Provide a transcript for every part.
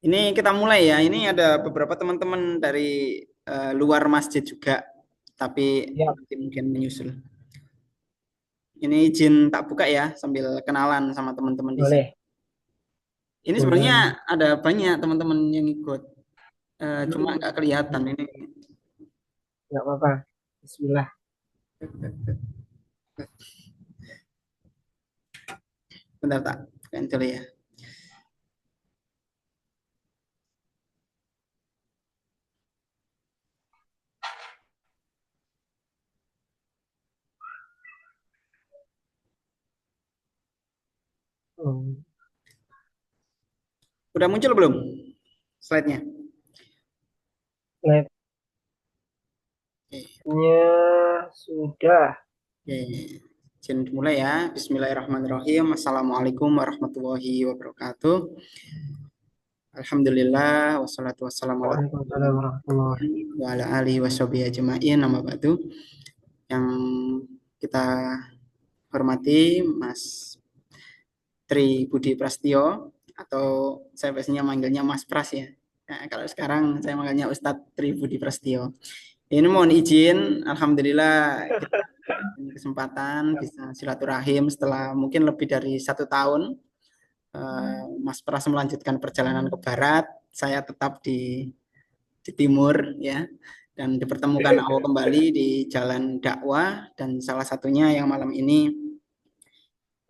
Ini kita mulai ya. Ini ada beberapa teman-teman dari luar masjid juga, tapi Ya, nanti mungkin menyusul. Ini izin tak buka ya, sambil kenalan sama teman-teman di sini. boleh, Ini sebenarnya boleh. ada banyak teman-teman yang ikut, cuma nggak kelihatan ini. Nggak apa-apa. Bismillah. Bentar tak, cancel ya. Hmm, Udah muncul belum slide-nya? Oke, sudah. oke. Izin mulai ya. Bismillahirrahmanirrahim. Assalamualaikum warahmatullahi wabarakatuh. Alhamdulillah wassalatu wassalamu ala Waalaikumsalam warahmatullahi. wa ala alihi washabihi ajma'in nama ba'du. Yang kita hormati Mas Tri Budi Prastio, atau saya biasanya manggilnya Mas Pras ya. Nah, kalau sekarang saya manggilnya Ustadz Tri Budi Prastio. Ini mohon izin, alhamdulillah kita punya kesempatan bisa silaturahim setelah mungkin lebih dari 1 tahun. Mas Pras melanjutkan perjalanan ke barat, saya tetap di timur ya, dan dipertemukan awal kembali di jalan dakwah, dan salah satunya yang malam ini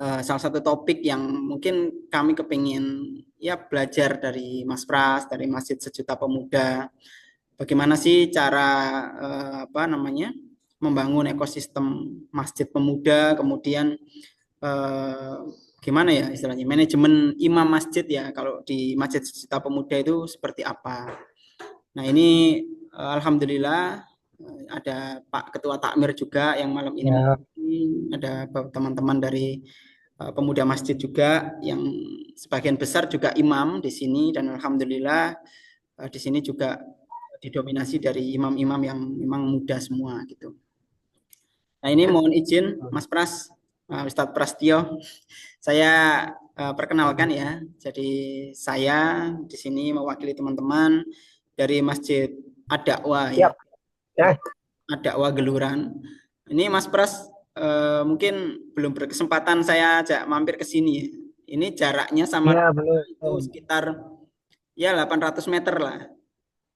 salah satu topik yang mungkin kami kepingin ya belajar dari Mas Pras, dari Masjid Sejuta Pemuda, bagaimana sih cara apa namanya membangun ekosistem masjid pemuda, kemudian eh, gimana ya istilahnya manajemen imam masjid ya, kalau di Masjid Sejuta Pemuda itu seperti apa. Nah ini alhamdulillah ada Pak Ketua Takmir juga yang malam ini Ya, ada teman-teman dari pemuda masjid juga yang sebagian besar juga imam di sini, dan alhamdulillah di sini juga didominasi dari imam-imam yang memang muda semua gitu. Nah ini mohon izin Mas Pras, Ustadz Prastio, saya perkenalkan ya. Jadi saya di sini mewakili teman-teman dari Masjid Ad-Dakwah ya, siap. Ya, Ad-Dakwah Geluran. Ini Mas Pras mungkin belum berkesempatan saya ajak mampir ke sini. Ini jaraknya sama ya itu belum. sekitar ya 800 meter lah.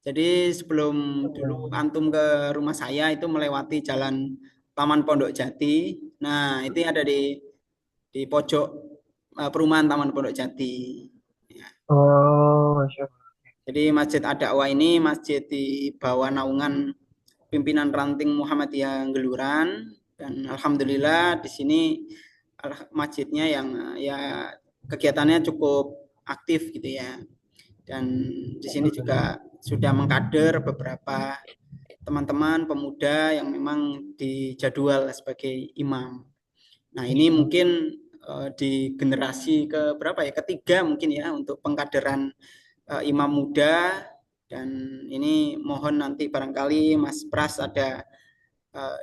Jadi sebelum dulu antum ke rumah saya itu melewati jalan Taman Pondok Jati. Nah, itu ada di pojok perumahan Taman Pondok Jati. Ya. Oh, Masya Allah. Jadi Masjid Ad-Dakwah ini masjid di bawah naungan pimpinan ranting Muhammadiyah Geluran, dan alhamdulillah di sini masjidnya yang ya kegiatannya cukup aktif gitu ya. Dan di sini juga sudah mengkader beberapa teman-teman pemuda yang memang dijadwal sebagai imam. Nah, ini mungkin di generasi ke berapa ya? Ketiga mungkin ya untuk pengkaderan imam muda, dan ini mohon nanti barangkali Mas Pras ada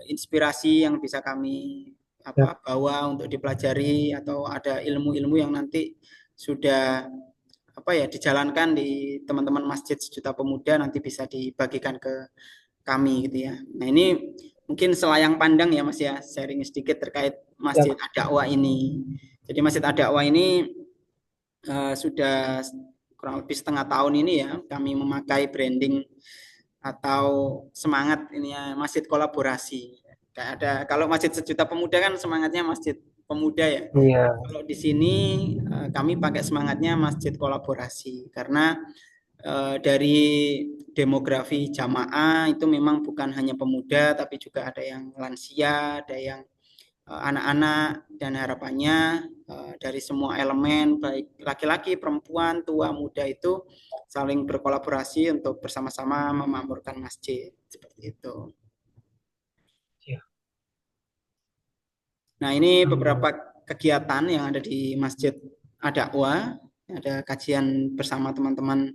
inspirasi yang bisa kami Siap. bawa untuk dipelajari, atau ada ilmu-ilmu yang nanti sudah apa ya dijalankan di teman-teman Masjid Sejuta Pemuda, nanti bisa dibagikan ke kami gitu ya. Nah ini mungkin selayang pandang ya Mas ya, sharing sedikit terkait Masjid Siap. Ad-Dakwah ini. Jadi Masjid Ad-Dakwah ini sudah kurang lebih setengah tahun ini ya kami memakai branding atau semangat ini ya, masjid kolaborasi. Kayak ada, kalau Masjid Sejuta Pemuda kan semangatnya masjid pemuda ya. Iya. Kalau di sini kami pakai semangatnya masjid kolaborasi, karena dari demografi jamaah itu memang bukan hanya pemuda, tapi juga ada yang lansia, ada yang anak-anak, dan harapannya dari semua elemen baik laki-laki, perempuan, tua, muda itu saling berkolaborasi untuk bersama-sama memakmurkan masjid seperti itu. Siap. Nah, ini Hmm. beberapa kegiatan yang ada di Masjid Ad-Dakwah. Ada kajian bersama teman-teman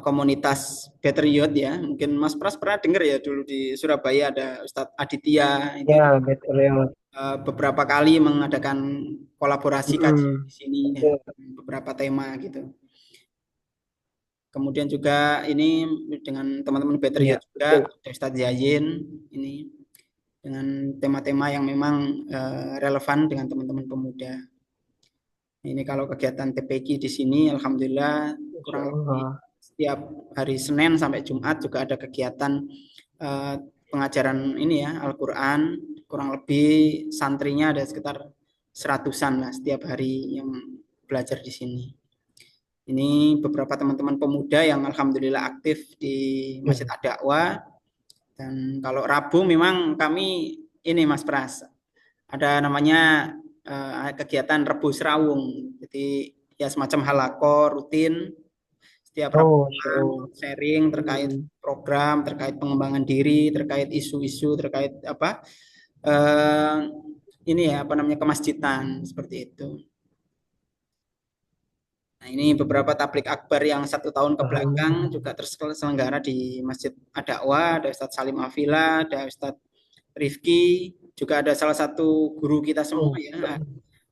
komunitas Better Youth ya. Mungkin Mas Pras pernah dengar ya, dulu di Surabaya ada Ustadz Aditya, itu Ya, betul ya. beberapa kali mengadakan kolaborasi kajian Hmm. di sini ya, Betul. beberapa tema gitu. Kemudian juga ini dengan teman-teman Better Iya, Youth juga, betul. ada Ustadz Yayin ini dengan tema-tema yang memang relevan dengan teman-teman pemuda. Ini kalau kegiatan TPQ di sini, alhamdulillah Masya kurang lebih Allah. setiap hari Senin sampai Jumat juga ada kegiatan eh, pengajaran ini ya Al-Quran. Kurang lebih santrinya ada sekitar seratusan lah setiap hari yang belajar di sini. Ini beberapa teman-teman pemuda yang alhamdulillah aktif di Masjid Ya. Ad-Da'wah. Dan kalau Rabu memang kami ini Mas Pras, ada namanya kegiatan Rebu Serawung. Jadi ya semacam halako rutin setiap Rabu Oh, Masya Allah. sharing terkait Hmm. program, terkait pengembangan diri, terkait isu-isu, terkait apa eh, ini ya apa namanya kemasjidan seperti itu. Nah, ini beberapa tablik akbar yang 1 tahun ke belakang Alhamdulillah. juga terselenggara di Masjid Ad-Da'wah, ada Ustadz Salim Afila, ada Ustadz Rifki, juga ada salah satu guru kita semua Oh, ya,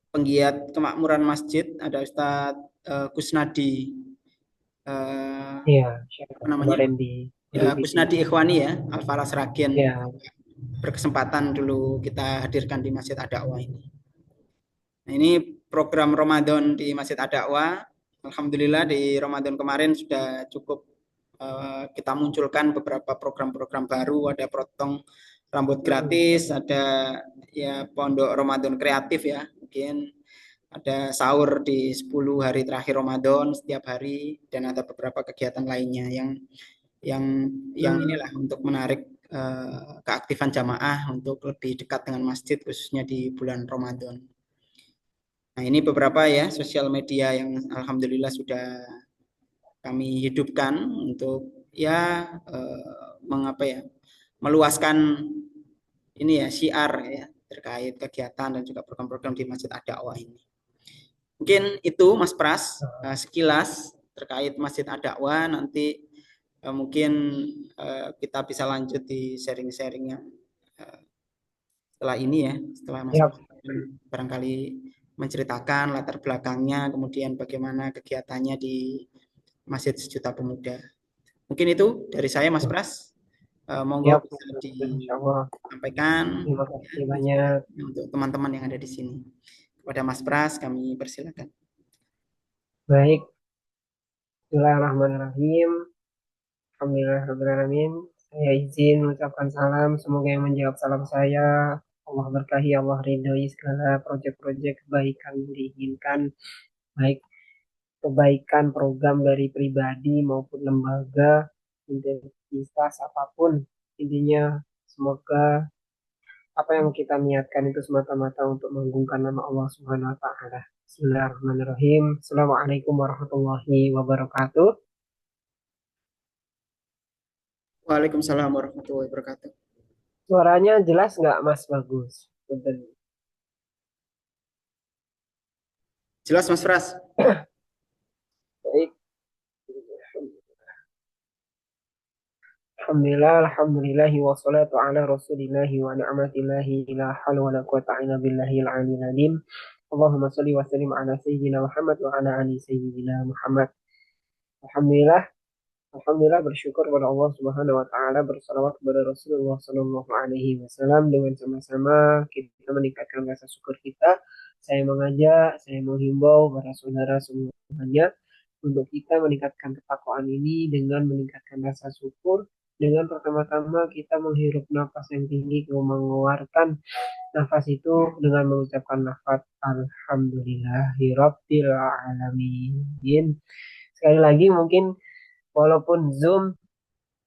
penggiat kemakmuran masjid, ada Ustadz Kusnadi, iya, Masya apa Allah. namanya? Kemarin di Ya, televisi. Kusnadi Ikhwani ya, Al-Falas Ragen. Ya, Berkesempatan dulu kita hadirkan di Masjid Ad-Da'wah ini. Nah, ini program Ramadan di Masjid Ad-Da'wah. Alhamdulillah di Ramadan kemarin sudah cukup kita munculkan beberapa program-program baru, ada potong rambut gratis, ada ya pondok Ramadan kreatif ya, mungkin ada sahur di 10 hari terakhir Ramadan setiap hari dan ada beberapa kegiatan lainnya yang yang hmm, inilah untuk menarik keaktifan jamaah untuk lebih dekat dengan masjid khususnya di bulan Ramadan. Nah, ini beberapa ya sosial media yang alhamdulillah sudah kami hidupkan untuk ya mengapa ya meluaskan ini ya syiar ya terkait kegiatan dan juga program-program di Masjid Ad-Da'wah ini. Mungkin itu Mas Pras sekilas terkait Masjid Ad-Da'wah, nanti mungkin kita bisa lanjut di sharing-sharing yang setelah ini ya, setelah Mas siap. Pras barangkali menceritakan latar belakangnya, kemudian bagaimana kegiatannya di Masjid Sejuta Pemuda. Mungkin itu dari saya Mas Pras. Monggo Siap. bisa Masya Allah. disampaikan Terima kasih banyak. untuk teman-teman yang ada di sini. Kepada Mas Pras kami persilakan. Baik. Bismillahirrahmanirrahim. Alhamdulillahirrahmanirrahim. Saya izin mengucapkan salam. Semoga yang menjawab salam saya Allah berkahi, Allah ridhoi segala proyek-proyek kebaikan yang diinginkan, baik kebaikan program dari pribadi maupun lembaga, identitas apapun. Intinya semoga apa yang kita niatkan itu semata-mata untuk menggungkan nama Allah Subhanahu wa taala. Bismillahirrahmanirrahim. Assalamualaikum warahmatullahi wabarakatuh. Waalaikumsalam warahmatullahi wabarakatuh. Suaranya jelas nggak, Mas? Bagus. Punten. Jelas Mas Pras? Baik. Alhamdulillah, alhamdulillahi wassalatu ala rasulillahi wa ni'matillahi la hawla wa la quwata illa billahil aliyil azim. Allahumma shalli wa sallim ala sayyidina Muhammad wa ala ali sayyidina Muhammad. Alhamdulillah, alhamdulillah bersyukur kepada Allah Subhanahu wa taala, bersalawat kepada Rasulullah sallallahu alaihi wasallam, dengan sama-sama kita meningkatkan rasa syukur kita. Saya mengajak, saya menghimbau para saudara semuanya untuk kita meningkatkan ketakwaan ini dengan meningkatkan rasa syukur, dengan pertama-tama kita menghirup nafas yang tinggi, mengeluarkan nafas itu dengan mengucapkan lafaz Alhamdulillahirabbil alamin. Sekali lagi mungkin walaupun Zoom,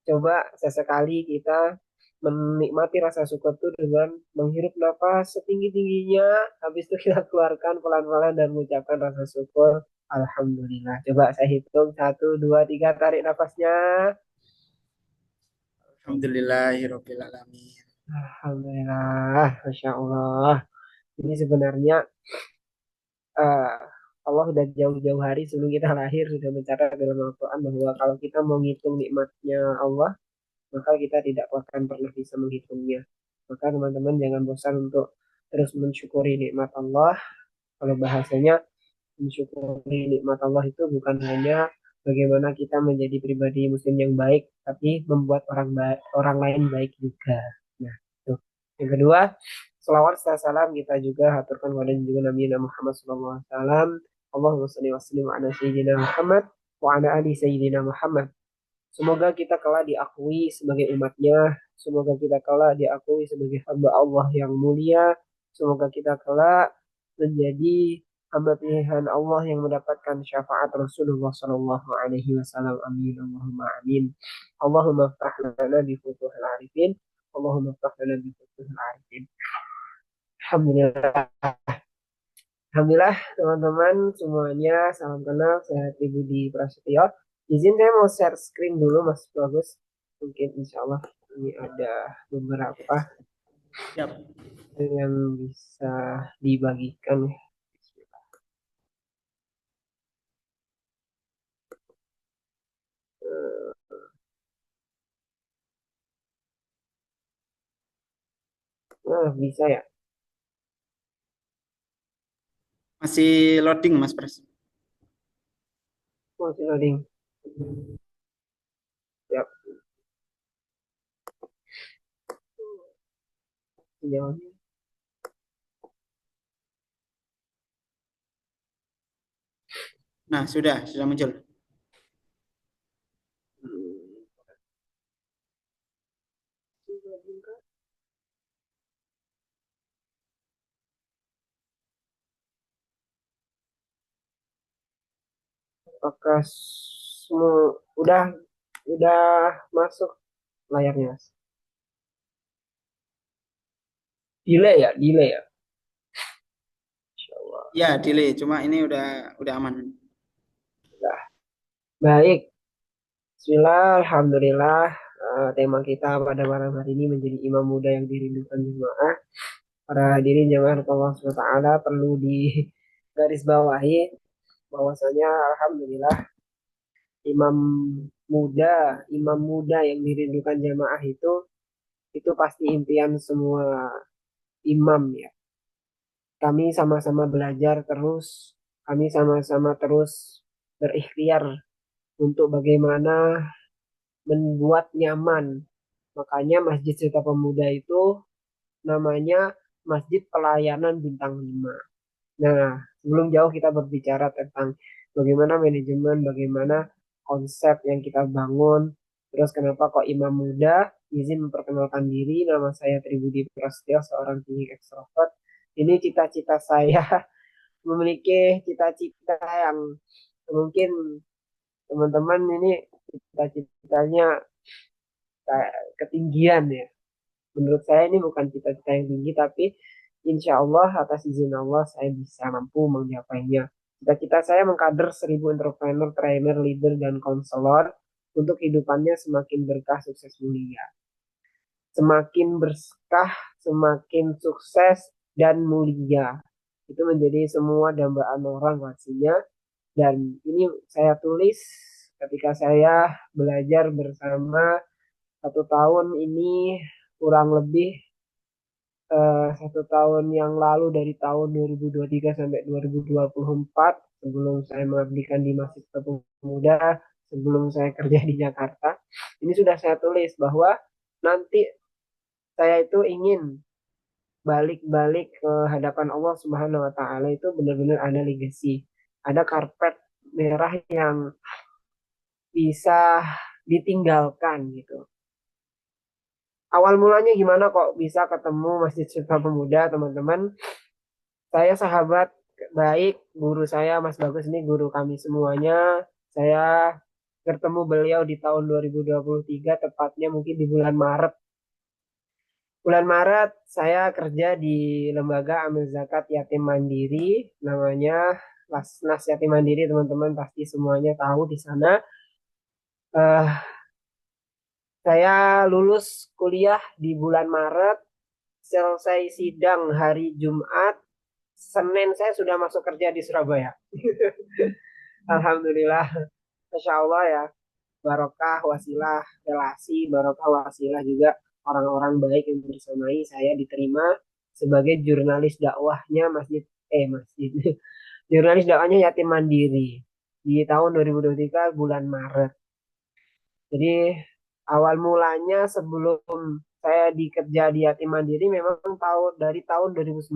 coba sesekali kita menikmati rasa syukur itu dengan menghirup nafas setinggi-tingginya, habis itu kita keluarkan pelan-pelan dan mengucapkan rasa syukur. Alhamdulillah. Coba saya hitung, 1, 2, 3, tarik nafasnya. Alhamdulillahirabbil alamin. Alhamdulillah, Masya Allah. Ini sebenarnya eh, Allah sudah jauh-jauh hari sebelum kita lahir sudah mencatat dalam Al-Quran bahwa kalau kita mau ngitung nikmatnya Allah, maka kita tidak akan pernah bisa menghitungnya. Maka teman-teman jangan bosan untuk terus mensyukuri nikmat Allah. Kalau bahasanya mensyukuri nikmat Allah itu bukan hanya bagaimana kita menjadi pribadi muslim yang baik, tapi membuat orang lain baik juga. Nah, itu. Yang kedua, selawat serta salam kita juga haturkan kepada juga Nabi Muhammad SAW. Allahumma salli wa sallim ala Sayyidina Muhammad wa ala ali Sayyidina Muhammad. Semoga kita kelak diakui sebagai umatnya. Semoga kita kelak diakui sebagai hamba Allah yang mulia. Semoga kita kelak menjadi hamba pilihan Allah yang mendapatkan syafaat Rasulullah Sallallahu Alaihi Wasallam. Amin. Allahumma amin. Allahumma ftah lana bi futuhil arifin. Allahumma ftah lana bi futuhil arifin. Alhamdulillah. Alhamdulillah teman-teman semuanya, salam kenal, saya Budi Prasetyo. Izin saya mau share screen dulu Mas Bagus. Mungkin insya Allah ini ada beberapa yang bisa dibagikan. Nah, bisa ya. Masih loading Mas Pras. Masih loading. Siap. Sinyalnya. Nah, sudah muncul. Apakah semua udah masuk layarnya, Mas? Delay ya. Insya Allah. Ya, delay. Cuma ini udah aman. Udah. Baik. Bismillah, Alhamdulillah. Tema kita pada malam hari ini menjadi imam muda yang dirindukan jemaah. Para hadirin jemaah Allah SWT perlu digarisbawahi bahwasanya Alhamdulillah imam imam muda yang dirindukan jemaah itu pasti impian semua imam ya. Kami sama-sama belajar terus, kami sama-sama terus berikhtiar untuk bagaimana membuat nyaman. Makanya Masjid Serta Pemuda itu namanya Masjid Pelayanan Bintang 5. Nah, sebelum jauh kita berbicara tentang bagaimana manajemen, bagaimana konsep yang kita bangun, terus kenapa kok imam muda, izin memperkenalkan diri, nama saya Tribudi Prasetyo, seorang tinggi ekstrovert. Ini cita-cita saya memiliki cita-cita yang mungkin teman-teman ini cita-citanya ketinggian ya. Menurut saya ini bukan cita-cita yang tinggi, tapi insya Allah atas izin Allah saya bisa mampu menggapainya. Cita-cita saya mengkader 1.000 entrepreneur, trainer, leader, dan konselor untuk hidupannya semakin berkah, sukses, mulia. Semakin berkah, semakin sukses, dan mulia. Itu menjadi semua dambaan orang pastinya. Dan ini saya tulis ketika saya belajar bersama 1 tahun ini kurang lebih 1 tahun yang lalu dari tahun 2023 sampai 2024 sebelum saya mengabdikan di Masjid Pemuda, sebelum saya kerja di Jakarta, ini sudah saya tulis bahwa nanti saya itu ingin balik-balik ke hadapan Allah Subhanahu wa taala itu benar-benar ada legacy, ada karpet merah yang bisa ditinggalkan gitu. Awal mulanya gimana kok bisa ketemu Masjid Sumpah Pemuda, teman-teman? Saya sahabat baik, guru saya Mas Bagus ini guru kami semuanya. Saya bertemu beliau di tahun 2023, tepatnya mungkin di bulan Maret. Bulan Maret saya kerja di lembaga amil zakat yatim mandiri, namanya Lasnas Yatim Mandiri, teman-teman pasti semuanya tahu di sana. Saya lulus kuliah di bulan Maret, selesai sidang hari Jumat, Senin saya sudah masuk kerja di Surabaya. Alhamdulillah, Masya Allah ya, barokah wasilah relasi, barokah wasilah juga orang-orang baik yang bersamai saya diterima sebagai jurnalis dakwahnya masjid, jurnalis dakwahnya yatim mandiri. di tahun 2023 bulan Maret. Jadi awal mulanya sebelum saya dikerja di Yatim Mandiri memang dari tahun 2019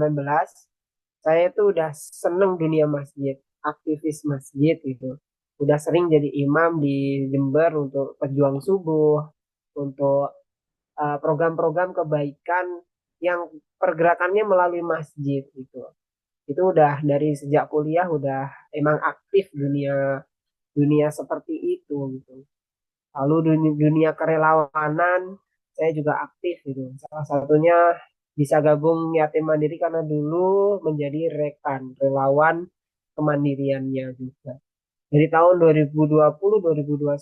saya itu udah seneng dunia masjid, aktivis masjid gitu. Udah sering jadi imam di Jember untuk pejuang subuh, untuk program-program kebaikan yang pergerakannya melalui masjid gitu. Itu udah dari sejak kuliah udah emang aktif dunia dunia seperti itu gitu. Lalu dunia kerelawanan saya juga aktif gitu. Salah satunya bisa gabung Yatim Mandiri karena dulu menjadi rekan relawan kemandiriannya juga. Dari tahun 2020-2021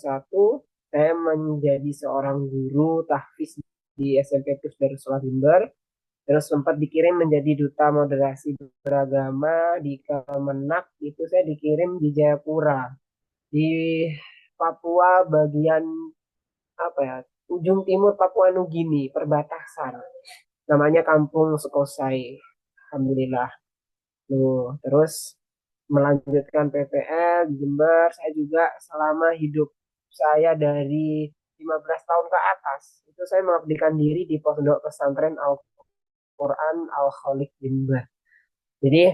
saya menjadi seorang guru tahfiz di SMP Plus Darussalam Jember. Terus sempat dikirim menjadi duta moderasi beragama di Kemenak, itu saya dikirim di Jayapura, di Papua bagian apa ya, ujung timur Papua Nugini, perbatasan. Namanya Kampung Sekosai. Alhamdulillah. Terus melanjutkan PPL di Jember, saya juga selama hidup saya dari 15 tahun ke atas, itu saya mengabdikan diri di Pondok Pesantren Al-Quran Al-Khaliq Jember. Jadi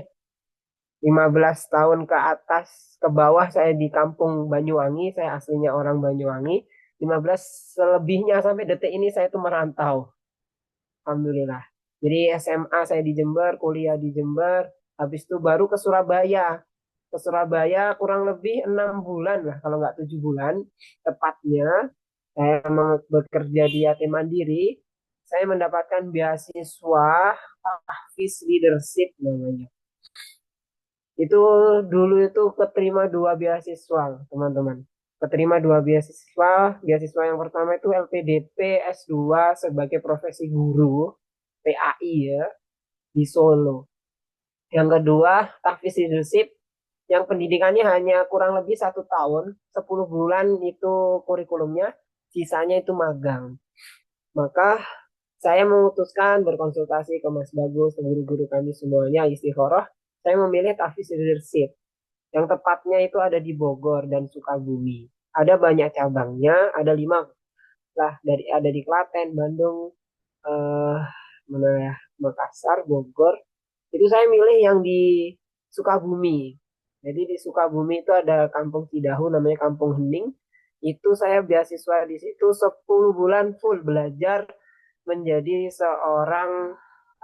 15 tahun ke atas ke bawah saya di kampung Banyuwangi, saya aslinya orang Banyuwangi. 15 selebihnya sampai detik ini saya tuh merantau. Alhamdulillah. Jadi SMA saya di Jember, kuliah di Jember, habis itu baru ke Surabaya. Ke Surabaya kurang lebih 6 bulan lah, kalau nggak 7 bulan. Tepatnya saya bekerja di Yatim Mandiri, saya mendapatkan beasiswa Tahfiz Leadership namanya. Itu dulu itu keterima 2 beasiswa, teman-teman. Keterima 2 beasiswa. Beasiswa yang pertama itu LPDP S2 sebagai profesi guru, PAI ya, di Solo. Yang kedua, Tahfiz Leadership yang pendidikannya hanya kurang lebih 1 tahun, 10 bulan itu kurikulumnya, sisanya itu magang. Maka saya memutuskan berkonsultasi ke Mas Bagus, guru-guru kami semuanya, istikharah, saya memilih Tahfiz Leadership. Yang tepatnya itu ada di Bogor dan Sukabumi. Ada banyak cabangnya, ada 5 lah, ada di Klaten, Bandung, eh, mana ya, Makassar, Bogor. Itu saya milih yang di Sukabumi. Jadi di Sukabumi itu ada Kampung Cidahu namanya Kampung Hening. Itu saya beasiswa di situ 10 bulan full belajar menjadi seorang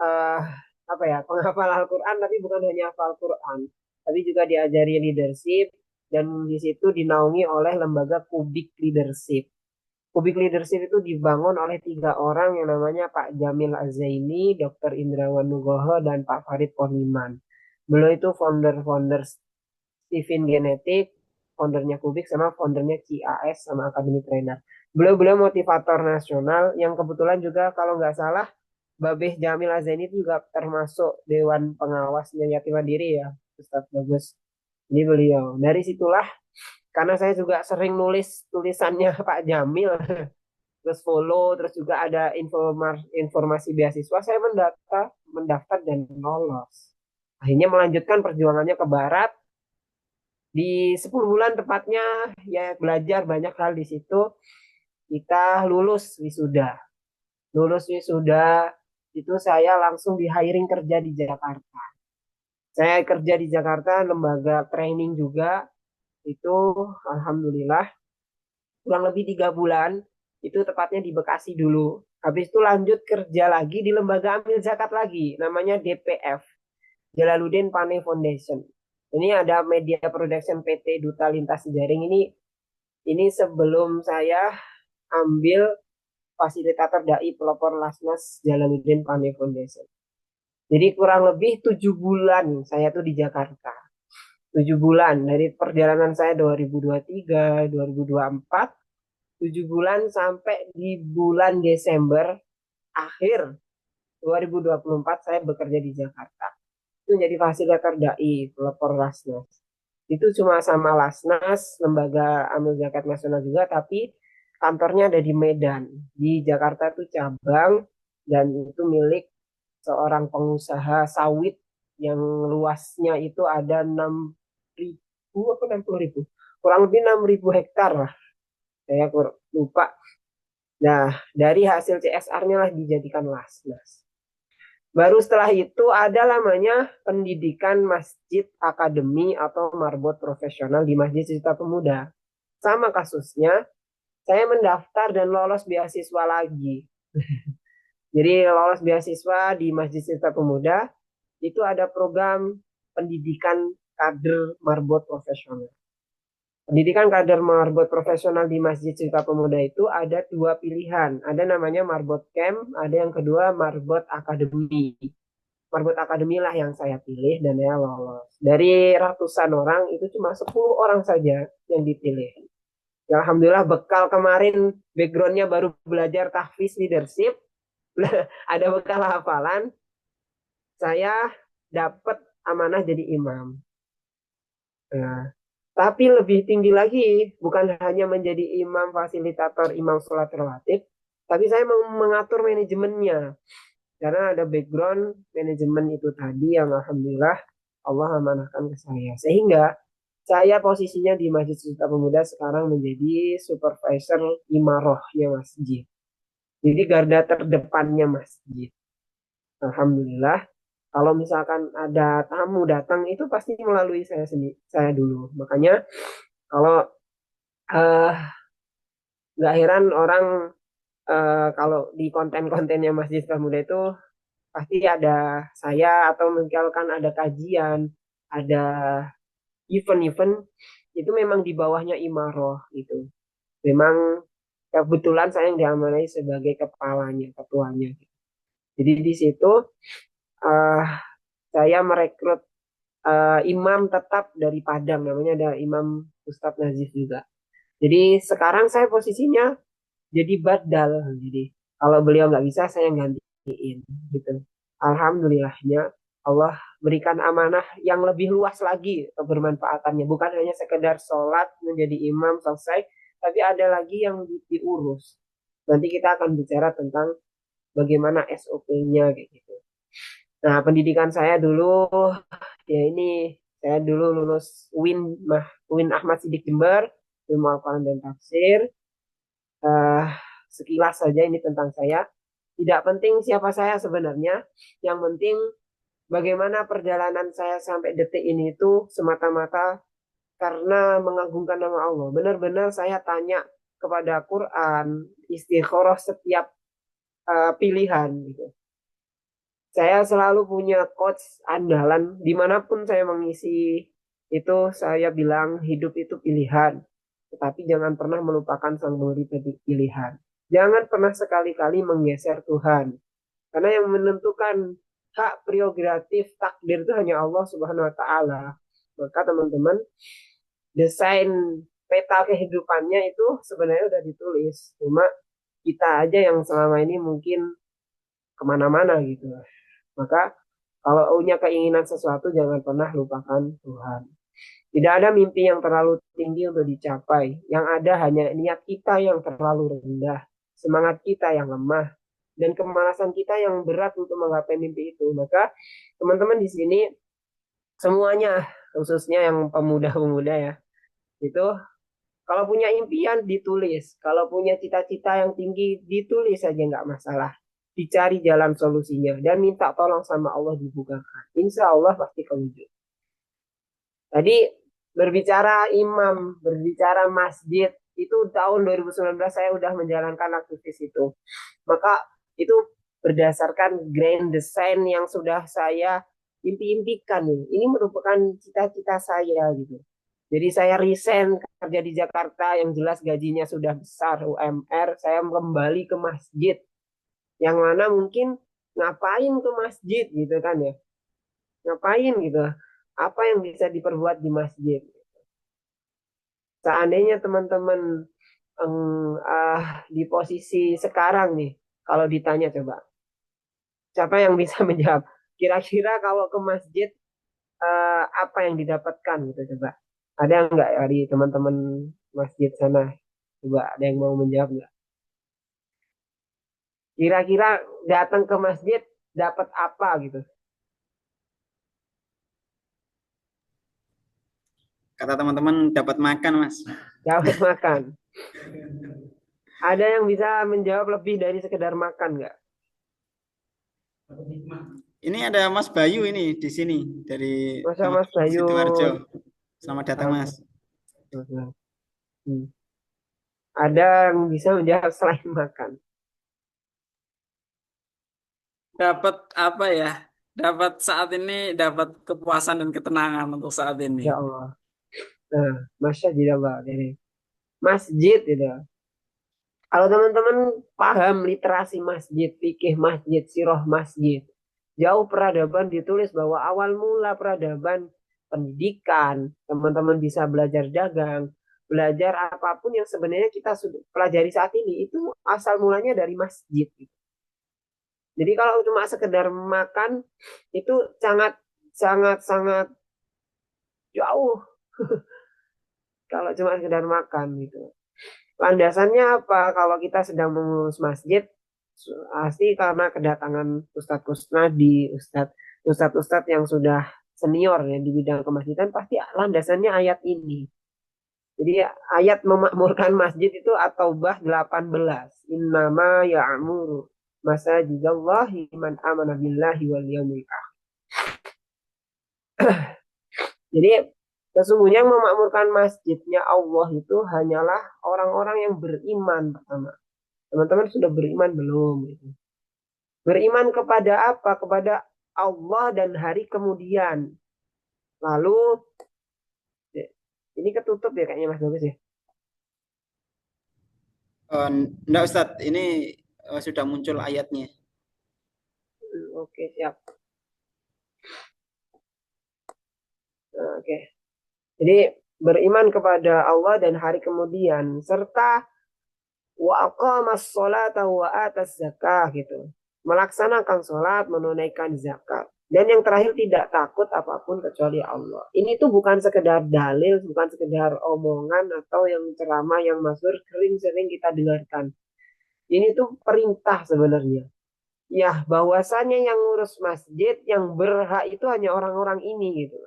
eh, apa ya, penghafal Al-Quran, tapi bukan hanya hafal Al-Quran, tapi juga diajari leadership, dan di situ dinaungi oleh lembaga Kubik Leadership. Kubik Leadership itu dibangun oleh 3 orang yang namanya Pak Jamil Azaini, Dr. Indrawan Nugroho, dan Pak Farid Poniman. Beliau itu founder Steven Genetik, foundernya Kubik, sama foundernya CAS sama Academy Trainer. Beliau motivator nasional yang kebetulan juga kalau nggak salah Babeh Jamil Azaini itu juga termasuk Dewan Pengawasnya Yatim Mandiri ya, Ustadz Bagus. Ini beliau. Dari situlah, karena saya juga sering nulis tulisannya Pak Jamil, terus follow, terus juga ada informasi beasiswa, saya mendaftar dan lolos. Akhirnya melanjutkan perjuangannya ke Barat. Di 10 bulan tepatnya ya belajar banyak hal di situ. Kita lulus wisuda. Lulus wisuda itu saya langsung di hiring kerja di Jakarta. Saya kerja di Jakarta, lembaga training juga. Itu alhamdulillah kurang lebih 3 bulan. Itu tepatnya di Bekasi dulu. Habis itu lanjut kerja lagi di lembaga amil zakat lagi, namanya DPF, Jalaluddin Pane Foundation. Ini ada media production PT Duta Lintas Jaring ini sebelum saya ambil fasilitator dai pelopor Lasnas Jalaluddin Pane Foundation. Jadi kurang lebih 7 bulan saya tuh di Jakarta. 7 bulan dari perjalanan saya 2023, 2024, 7 bulan sampai di bulan Desember akhir 2024 saya bekerja di Jakarta. Itu jadi fasilitator dai pelopor Lasnas. Itu cuma sama Lasnas, lembaga amil zakat nasional juga, tapi kantornya ada di Medan. Di Jakarta itu cabang, dan itu milik seorang pengusaha sawit yang luasnya itu ada 6.000 apa 60.000. kurang lebih 6.000 hektar lah, saya lupa. Nah, dari hasil CSR-nya lah dijadikan Lasnas. Baru setelah itu ada namanya pendidikan masjid akademi atau marbot profesional di Masjid Cita Pemuda. Sama kasusnya, saya mendaftar dan lolos beasiswa lagi. Jadi lolos beasiswa di Masjid Cita Pemuda, itu ada program pendidikan kader marbot profesional. Pendidikan kader marbot profesional di Masjid Cita Pemuda itu ada dua pilihan. Ada namanya marbot camp, ada yang kedua marbot akademi. Marbot akademi lah yang saya pilih dan saya lolos. Dari ratusan orang itu cuma 10 orang saja yang dipilih. Ya, alhamdulillah bekal kemarin backgroundnya baru belajar tahfiz leadership, ada bekal hafalan, saya dapat amanah jadi imam. Nah, tapi lebih tinggi lagi, bukan hanya menjadi imam fasilitator imam sholat rawatib, tapi saya mau mengatur manajemennya. Karena ada background manajemen itu tadi yang alhamdulillah Allah amanahkan ke saya. Sehingga saya posisinya di Masjid Cita Pemuda sekarang menjadi supervisor imarohnya masjid. Jadi garda terdepannya masjid. Alhamdulillah. Kalau misalkan ada tamu datang itu pasti melalui saya sendiri, saya dulu. Makanya kalau eh, nggak heran orang kalau di konten-kontennya Masjid Pemuda itu pasti ada saya atau misalkan ada kajian, ada event-event itu memang di bawahnya Imaroh gitu. Memang kebetulan saya yang diamanai sebagai kepalanya, ketuanya. Jadi di situ uh, saya merekrut imam tetap dari Padang, namanya ada Imam Ustadz Nazif juga. Jadi sekarang saya posisinya jadi badal. Jadi kalau beliau nggak bisa saya gantiin gitu. Alhamdulillahnya Allah berikan amanah yang lebih luas lagi kebermanfaatannya. Bukan hanya sekedar sholat menjadi imam selesai, tapi ada lagi yang diurus. Nanti kita akan bicara tentang bagaimana SOP-nya kayak gitu. Nah, pendidikan saya dulu ya ini saya dulu lulus UIN Ahmad Sidik Jember, ilmu Al-Quran dan Tafsir. Eh, Sekilas saja ini tentang saya. Tidak penting siapa saya sebenarnya. Yang penting bagaimana perjalanan saya sampai detik ini itu semata-mata karena mengagungkan nama Allah. Benar-benar saya tanya kepada Quran, istikharah setiap pilihan gitu. Saya selalu punya coach andalan dimanapun saya mengisi itu saya bilang hidup itu pilihan. Tetapi jangan pernah melupakan sang pemberi pilihan. Jangan pernah sekali-kali menggeser Tuhan. Karena yang menentukan hak prerogatif takdir itu hanya Allah Subhanahu wa taala. Maka teman-teman, desain peta kehidupannya itu sebenarnya udah ditulis. Cuma kita aja yang selama ini mungkin kemana-mana gitu. Maka kalau punya keinginan sesuatu jangan pernah lupakan Tuhan. Tidak ada mimpi yang terlalu tinggi untuk dicapai. Yang ada hanya niat kita yang terlalu rendah, semangat kita yang lemah, dan kemalasan kita yang berat untuk menggapai mimpi itu. Maka teman-teman di sini semuanya, khususnya yang pemuda-pemuda ya, itu kalau punya impian ditulis, kalau punya cita-cita yang tinggi ditulis saja nggak masalah. Dicari jalan solusinya dan minta tolong sama Allah dibukakan. Insya Allah pasti kewujud. Tadi berbicara imam, berbicara masjid, itu tahun 2019 saya udah menjalankan aktivis itu. Maka itu berdasarkan grand design yang sudah saya impi-impikan nih. Ini merupakan cita-cita saya gitu. Jadi saya resign kerja di Jakarta yang jelas gajinya sudah besar UMR, saya kembali ke masjid yang mana mungkin ngapain ke masjid gitu kan ya. Ngapain gitu. Apa yang bisa diperbuat di masjid. Seandainya teman-teman di posisi sekarang nih, kalau ditanya coba, siapa yang bisa menjawab? Kira-kira kalau ke masjid apa yang didapatkan gitu coba? Ada nggak dari teman-teman masjid sana? Coba ada yang mau menjawab nggak? Kira-kira datang ke masjid dapat apa gitu? Kata teman-teman dapat makan, Mas. Dapat makan. Ada yang bisa menjawab lebih dari sekedar makan nggak? Ini ada Mas Bayu ini di sini dari Masa Mas teman-teman Bayu? Sidoarjo. Selamat datang, Mas. Hmm. Ada yang bisa menjawab selain makan. Dapat apa ya? Dapat saat ini dapat kepuasan dan ketenangan untuk saat Ya ini. Allah. Nah, Masya Allah. Jadi masjid itu. Kalau teman-teman paham literasi masjid, fikih masjid, sirah masjid, jauh peradaban ditulis bahwa awal mula peradaban pendidikan, teman-teman bisa belajar dagang, belajar apapun yang sebenarnya kita sudah pelajari saat ini, itu asal mulanya dari masjid. Jadi kalau cuma sekedar makan, itu sangat, sangat, sangat jauh kalau cuma sekedar makan gitu. Landasannya apa? Kalau kita sedang mengurus masjid, pasti karena kedatangan Ustadz Kusnadi, Ustadz yang sudah senior ya di bidang kemasjidan, pasti landasannya ayat ini. Jadi ayat memakmurkan masjid itu At-Taubah 18. Innama ya'muru masajidallahi man amana billahi wal yaumil akhir. Jadi sesungguhnya yang memakmurkan masjidnya Allah itu hanyalah orang-orang yang beriman pertama. Teman-teman sudah beriman belum? Gitu. Beriman kepada apa? Kepada Allah dan hari kemudian. Lalu, ini ketutup ya kayaknya Mas Bagus ya. Enggak Ustadz, ini sudah muncul ayatnya. Oke, siap. Oke. Jadi beriman kepada Allah dan hari kemudian serta wa aqamas sholata wa atas zakah gitu. Melaksanakan sholat, menunaikan zakat. Dan yang terakhir tidak takut apapun kecuali Allah. Ini tuh bukan sekedar dalil, bukan sekedar omongan atau yang ceramah yang masyhur sering kita dengarkan. Ini tuh perintah sebenarnya. Ya, bahwasanya yang ngurus masjid yang berhak itu hanya orang-orang ini gitu.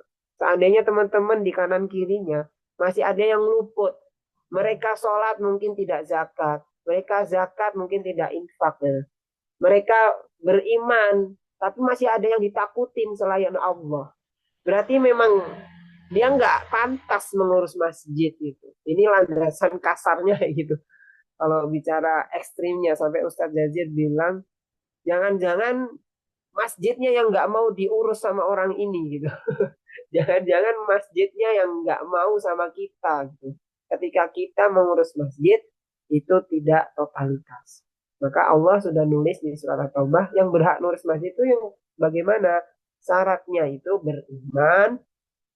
Seandainya teman-teman di kanan kirinya masih ada yang luput. Mereka sholat mungkin tidak zakat. Mereka zakat mungkin tidak infak. Ya. Mereka beriman, tapi masih ada yang ditakutin selain Allah. Berarti memang dia nggak pantas mengurus masjid gitu. Ini landasan kasarnya gitu. Kalau bicara ekstrimnya sampai Ustadz Jazir bilang, jangan-jangan masjidnya yang nggak mau diurus sama orang ini gitu. Jangan-jangan masjidnya yang nggak mau sama kita gitu. Ketika kita mengurus masjid itu tidak totalitas. Maka Allah sudah nulis di surat At-Taubah yang berhak ngurus masjid itu yang bagaimana? Syaratnya itu beriman,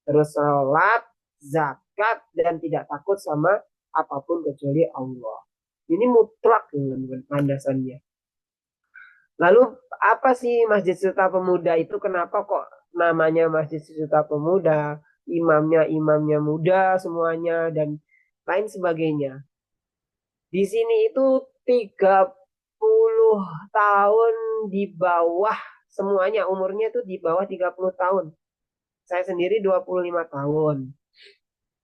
terus sholat, zakat, dan tidak takut sama apapun kecuali Allah. Ini mutlak dengan landasannya. Lalu apa sih Masjid Suta Pemuda itu? Kenapa kok namanya Masjid Suta Pemuda? Imamnya muda semuanya dan lain sebagainya. Di sini itu 30 tahun di bawah semuanya, umurnya itu di bawah 30 tahun. Saya sendiri 25 tahun.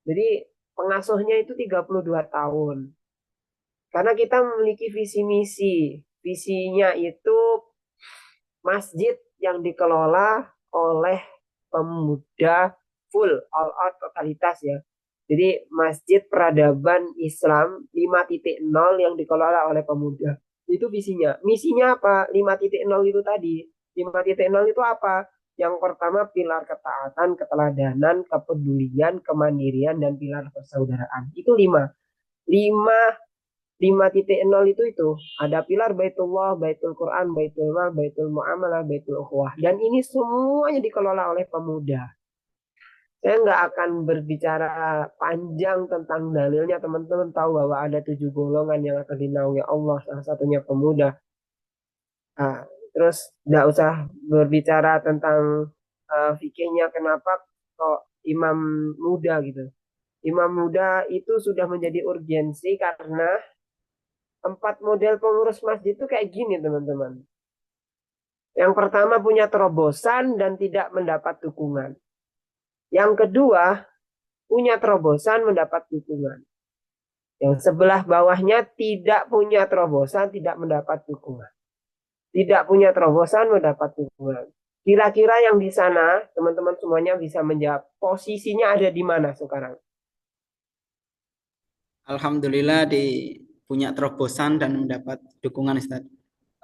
Jadi pengasuhnya itu 32 tahun. Karena kita memiliki visi misi. Visinya itu masjid yang dikelola oleh pemuda full all out totalitas ya. Jadi masjid peradaban Islam 5.0 yang dikelola oleh pemuda. Itu visinya. Misinya apa? 5.0 itu tadi. 5.0 itu apa? Yang pertama pilar ketaatan, keteladanan, kepedulian, kemandirian, dan pilar persaudaraan. Itu 5. 5.0 itu ada pilar Baitullah, Baitul Quran, Baitul Mal, Baitul Muamalah, Baitul Ukhuwah, dan ini semuanya dikelola oleh pemuda. Saya nggak akan berbicara panjang tentang dalilnya, teman-teman tahu bahwa ada 7 golongan yang akan dinaungi Allah, salah satunya pemuda. Nah, terus nggak usah berbicara tentang fikihnya, kenapa kok imam muda gitu. Imam muda itu sudah menjadi urgensi karena 4 model pengurus masjid itu kayak gini teman-teman. Yang pertama punya terobosan dan tidak mendapat dukungan. Yang kedua punya terobosan mendapat dukungan. Yang sebelah bawahnya tidak punya terobosan, tidak mendapat dukungan. Tidak punya terobosan, mendapat dukungan. Kira-kira yang di sana, teman-teman semuanya bisa menjawab. Posisinya ada di mana sekarang? Alhamdulillah punya terobosan dan mendapat dukungan Ustaz.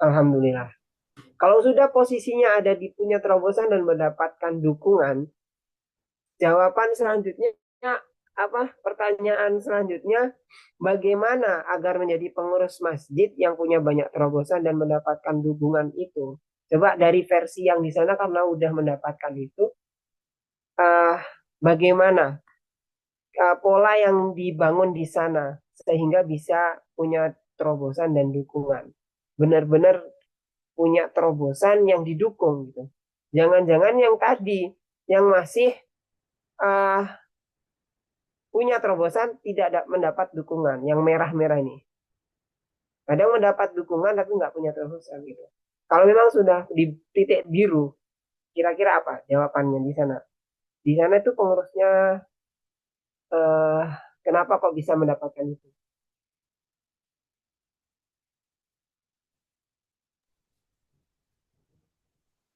Alhamdulillah. Kalau sudah posisinya ada di punya terobosan dan mendapatkan dukungan, jawaban selanjutnya apa? Pertanyaan selanjutnya, bagaimana agar menjadi pengurus masjid yang punya banyak terobosan dan mendapatkan dukungan itu? Coba dari versi yang di sana karena udah mendapatkan itu, uh, bagaimana pola yang dibangun di sana sehingga bisa punya terobosan dan dukungan. Benar-benar punya terobosan yang didukung gitu. Jangan-jangan yang tadi yang masih uh, punya terobosan tidak mendapat dukungan, yang merah-merah ini. Kadang mendapat dukungan tapi nggak punya terobosan gitu. Kalau memang sudah di titik biru, kira-kira apa jawabannya di sana? Di sana itu pengurusnya uh, kenapa kok bisa mendapatkan itu?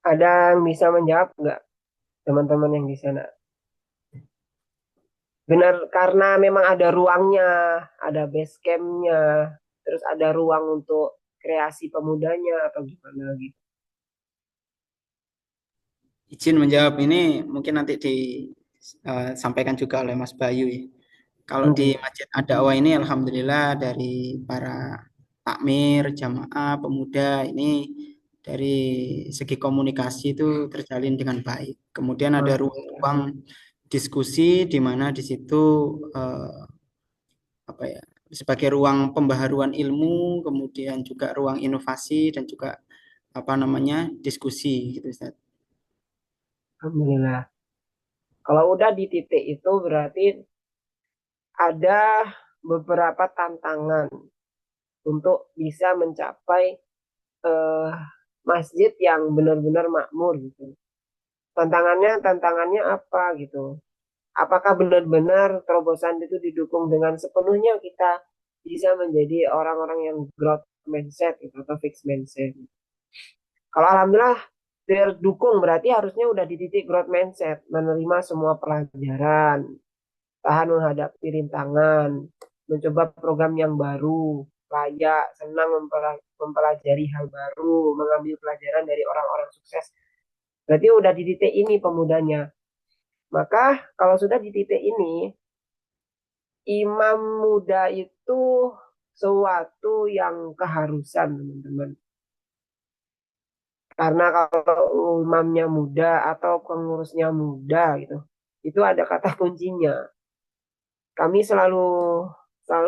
Ada yang bisa menjawab nggak teman-teman yang di sana? Benar karena memang ada ruangnya, ada base campnya, terus ada ruang untuk kreasi pemudanya atau gimana gitu. Izin menjawab ini mungkin nanti disampaikan juga oleh Mas Bayu ya. Kalau di Oke, Masjid Ad-Dakwah ini alhamdulillah dari para takmir, jamaah, pemuda ini dari segi komunikasi itu terjalin dengan baik. Kemudian ada alhamdulillah. ruang-ruang diskusi di mana di situ apa ya sebagai ruang pembaharuan ilmu, kemudian juga ruang inovasi dan juga apa namanya diskusi gitu Ustaz. Alhamdulillah. Kalau udah di titik itu berarti ada beberapa tantangan untuk bisa mencapai eh, masjid yang benar-benar makmur gitu. Tantangannya apa gitu? Apakah benar-benar terobosan itu didukung dengan sepenuhnya kita bisa menjadi orang-orang yang growth mindset gitu, atau fixed mindset? Kalau alhamdulillah terdukung berarti harusnya udah di titik growth mindset, menerima semua pelajaran, tahan menghadapi rintangan, mencoba program yang baru, layak, senang mempelajari hal baru, mengambil pelajaran dari orang-orang sukses. Berarti udah di titik ini pemudanya. Maka kalau sudah di titik ini, imam muda itu suatu yang keharusan, teman-teman. Karena kalau imamnya muda atau pengurusnya muda gitu, itu ada kata kuncinya. Kami selalu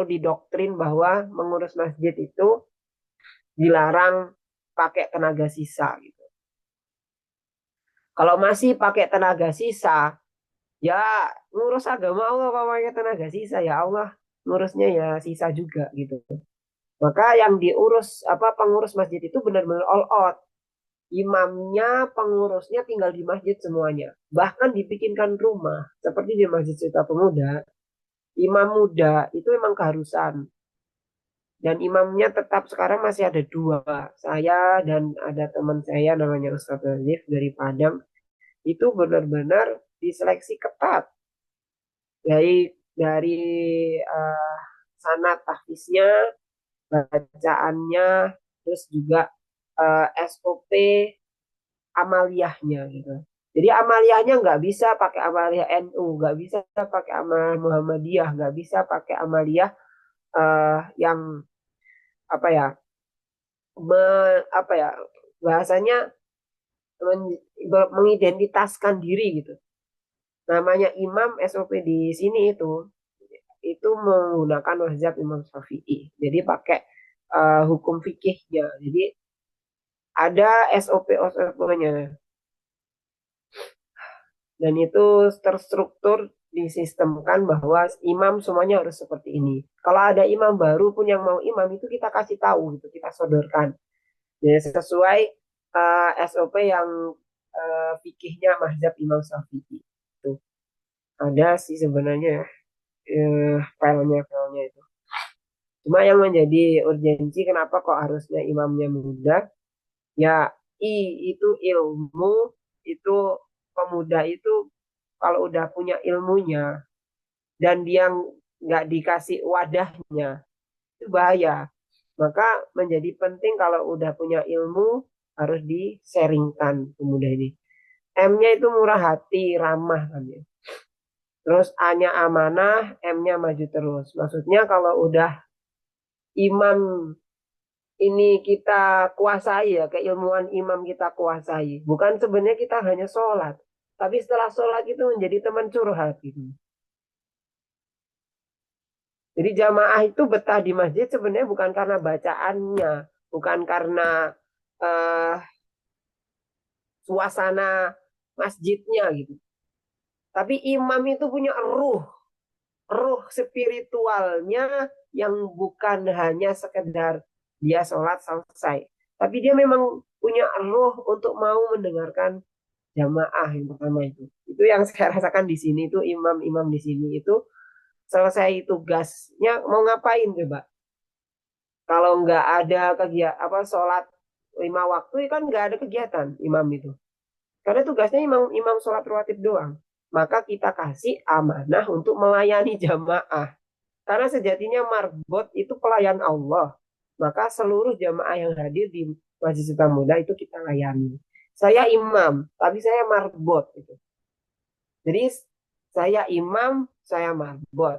didoktrin bahwa mengurus masjid itu dilarang pakai tenaga sisa gitu. Kalau masih pakai tenaga sisa, ya ngurus agama Allah kalau pakai tenaga sisa ya Allah ngurusnya ya sisa juga gitu. Maka yang diurus apa pengurus masjid itu benar-benar all out. Imamnya, pengurusnya tinggal di masjid semuanya. Bahkan dibikinkan rumah seperti di Masjid Cita Pemuda. Imam muda itu memang keharusan. Dan imamnya tetap sekarang masih ada dua. Saya dan ada teman saya namanya Ustadz Nazif dari Padang. Itu benar-benar diseleksi ketat. Dari uh, sanad tahfiznya, bacaannya, terus juga SOP amaliyahnya gitu. Jadi amaliyahnya nggak bisa pakai amaliyah NU, nggak bisa pakai amaliyah Muhammadiyah, nggak bisa pakai amaliyah yang apa ya, apa ya bahasanya mengidentitaskan diri gitu. Namanya imam SOP di sini itu menggunakan mazhab Imam Syafi'i. Jadi pakai hukum fikihnya. Jadi ada SOP-nya dan itu terstruktur disistemkan bahwa imam semuanya harus seperti ini. Kalau ada imam baru pun yang mau imam itu kita kasih tahu gitu, kita sodorkan. Jadi sesuai SOP yang fikihnya mazhab Imam Syafi'i. Gitu. Ada sih sebenarnya filenya itu. Cuma yang menjadi urgensi kenapa kok harusnya imamnya muda? Ya, itu ilmu itu pemuda itu kalau udah punya ilmunya dan dia nggak dikasih wadahnya itu bahaya. Maka menjadi penting kalau udah punya ilmu harus di-sharingkan pemuda ini. M-nya itu murah hati, ramah kan ya. Terus A-nya amanah, M-nya maju terus. Maksudnya kalau udah imam ini kita kuasai ya, keilmuan imam kita kuasai. Bukan sebenarnya kita hanya sholat. Tapi setelah sholat itu menjadi teman curhat gitu. Jadi jamaah itu betah di masjid sebenarnya bukan karena bacaannya, bukan karena eh, suasana masjidnya gitu. Tapi imam itu punya ruh spiritualnya yang bukan hanya sekedar dia sholat selesai. Tapi dia memang punya ruh untuk mau mendengarkan jamaah yang pertama itu. Itu yang saya rasakan di sini itu imam-imam di sini itu selesai tugasnya mau ngapain coba? Kalau nggak ada kegiatan apa sholat 5 waktu kan nggak ada kegiatan imam itu. Karena tugasnya imam imam sholat rawatib doang. Maka kita kasih amanah untuk melayani jamaah. Karena sejatinya marbot itu pelayan Allah. Maka seluruh jamaah yang hadir di Masjid Sultan Muda itu kita layani. Saya imam, tapi saya marbot. Gitu. Jadi saya imam, saya marbot.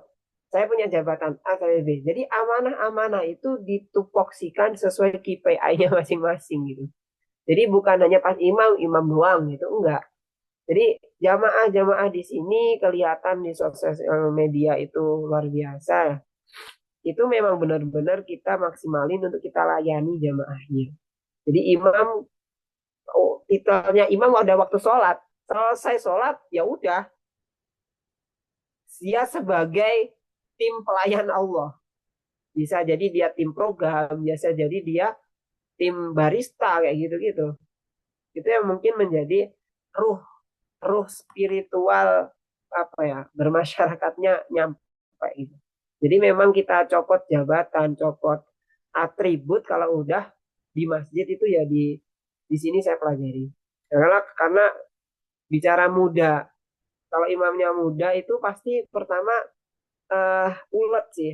Saya punya jabatan A sampai B. Jadi amanah-amanah itu ditupoksikan sesuai KPI-nya masing-masing gitu. Jadi bukan hanya pas imam, imam doang gitu, enggak. Jadi jamaah-jamaah di sini kelihatan di sosial media itu luar biasa. Itu memang benar-benar kita maksimalin untuk kita layani jamaahnya. Jadi imam, oh, titelnya imam ada waktu sholat. Selesai sholat, ya udah. Dia sebagai tim pelayan Allah. Bisa jadi dia tim program, bisa jadi dia tim barista kayak gitu-gitu. Itu yang mungkin menjadi ruh ruh spiritual apa ya bermasyarakatnya nyampe gitu. Jadi memang kita copot jabatan, copot atribut kalau udah di masjid itu ya di sini saya pelajari. Karena bicara muda, kalau imamnya muda itu pasti pertama ulet sih.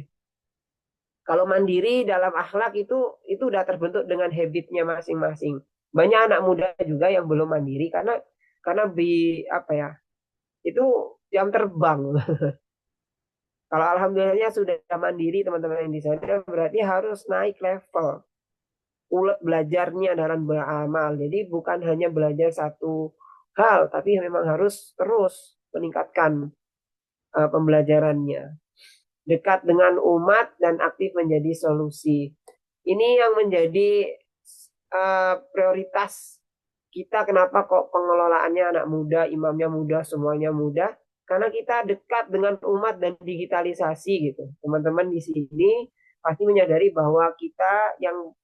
Kalau mandiri dalam akhlak itu udah terbentuk dengan habitnya masing-masing. Banyak anak muda juga yang belum mandiri karena apa ya itu jam terbang. Kalau alhamdulillahnya sudah mandiri teman-teman yang di sana berarti harus naik level. Ulet belajarnya dalam beramal. Jadi bukan hanya belajar satu hal, tapi memang harus terus meningkatkan pembelajarannya. Dekat dengan umat dan aktif menjadi solusi. Ini yang menjadi prioritas kita. Kenapa kok pengelolaannya anak muda, imamnya muda, semuanya muda? Karena kita dekat dengan umat dan digitalisasi gitu. Teman-teman di sini pasti menyadari bahwa kita yang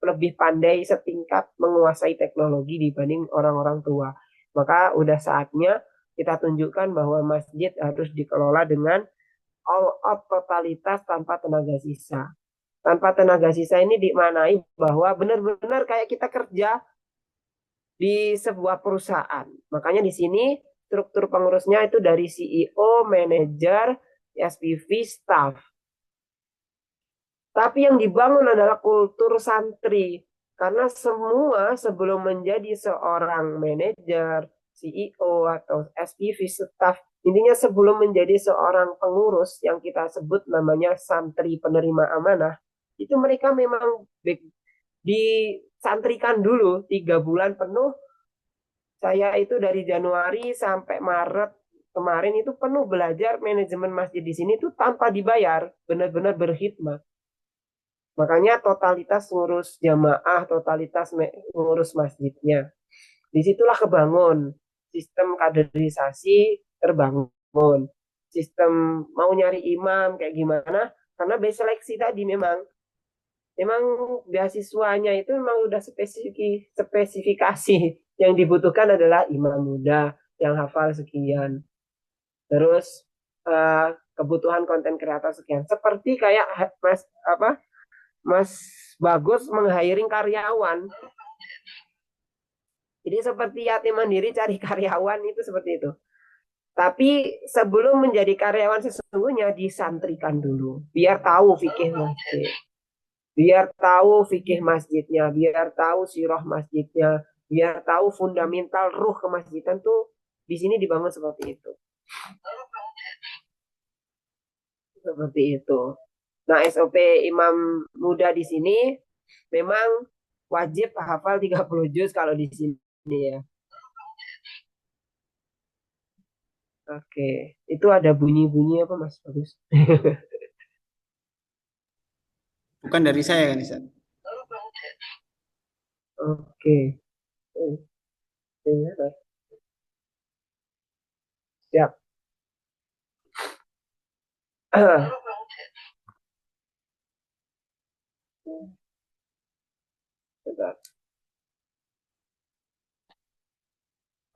lebih pandai setingkat menguasai teknologi dibanding orang-orang tua. Maka udah saatnya kita tunjukkan bahwa masjid harus dikelola dengan all out totalitas tanpa tenaga sisa. Tanpa tenaga sisa ini dimaknai bahwa benar-benar kayak kita kerja di sebuah perusahaan. Makanya di sini struktur pengurusnya itu dari CEO, manajer, SPV, staff. Tapi yang dibangun adalah kultur santri. Karena semua sebelum menjadi seorang manajer, CEO, atau SPV, staff, intinya sebelum menjadi seorang pengurus yang kita sebut namanya santri penerima amanah, itu mereka memang disantrikan dulu 3 bulan penuh. Saya itu dari Januari sampai Maret kemarin itu penuh belajar manajemen masjid di sini itu tanpa dibayar, benar-benar berkhidmat. Makanya totalitas ngurus jamaah, totalitas ngurus masjidnya. Disitulah kebangun sistem kaderisasi terbangun. Sistem mau nyari imam kayak gimana? Karena base seleksi tadi memang beasiswanya itu memang udah spesifikasi yang dibutuhkan adalah imam muda yang hafal sekian. terus kebutuhan konten kreator sekian. Seperti kayak Mas apa Mas Bagus meng-hiring karyawan. Jadi seperti yatim mandiri cari karyawan itu seperti itu. Tapi sebelum menjadi karyawan sesungguhnya disantrikan dulu, biar tahu fikih masjid, biar tahu fikih masjidnya, biar tahu sirah masjidnya, biar tahu fundamental ruh kemasjidan tuh di sini dibangun seperti itu. Seperti itu. Nah, SOP imam muda di sini memang wajib hafal 30 juz kalau di sini ya. Oke, itu ada bunyi-bunyi apa Mas Bagus? Bukan dari saya kan Ustaz. Oke. Siap.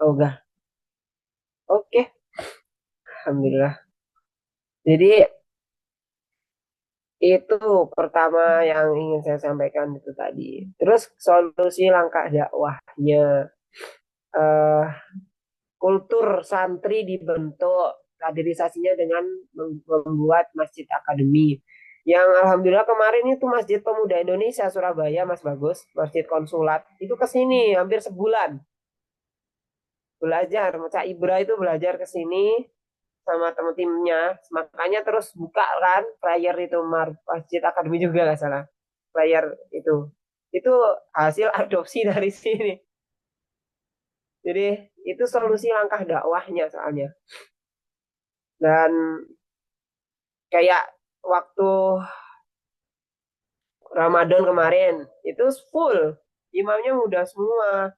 Oh, enggak. Oke, alhamdulillah. Jadi itu pertama yang ingin saya sampaikan itu tadi. Terus solusi langkah dakwahnya, eh, kultur santri dibentuk, kaderisasinya dengan membuat masjid akademi. Yang alhamdulillah kemarin itu Masjid Pemuda Indonesia Surabaya, Mas Bagus, Masjid Konsulat, itu ke sini hampir sebulan belajar. Cak Ibra itu belajar ke sini sama teman timnya. Makanya terus buka kan player itu Masjid Akademi juga nggak salah. Player itu. Itu hasil adopsi dari sini. Jadi itu solusi langkah dakwahnya soalnya. Dan kayak waktu Ramadan kemarin itu full imamnya muda semua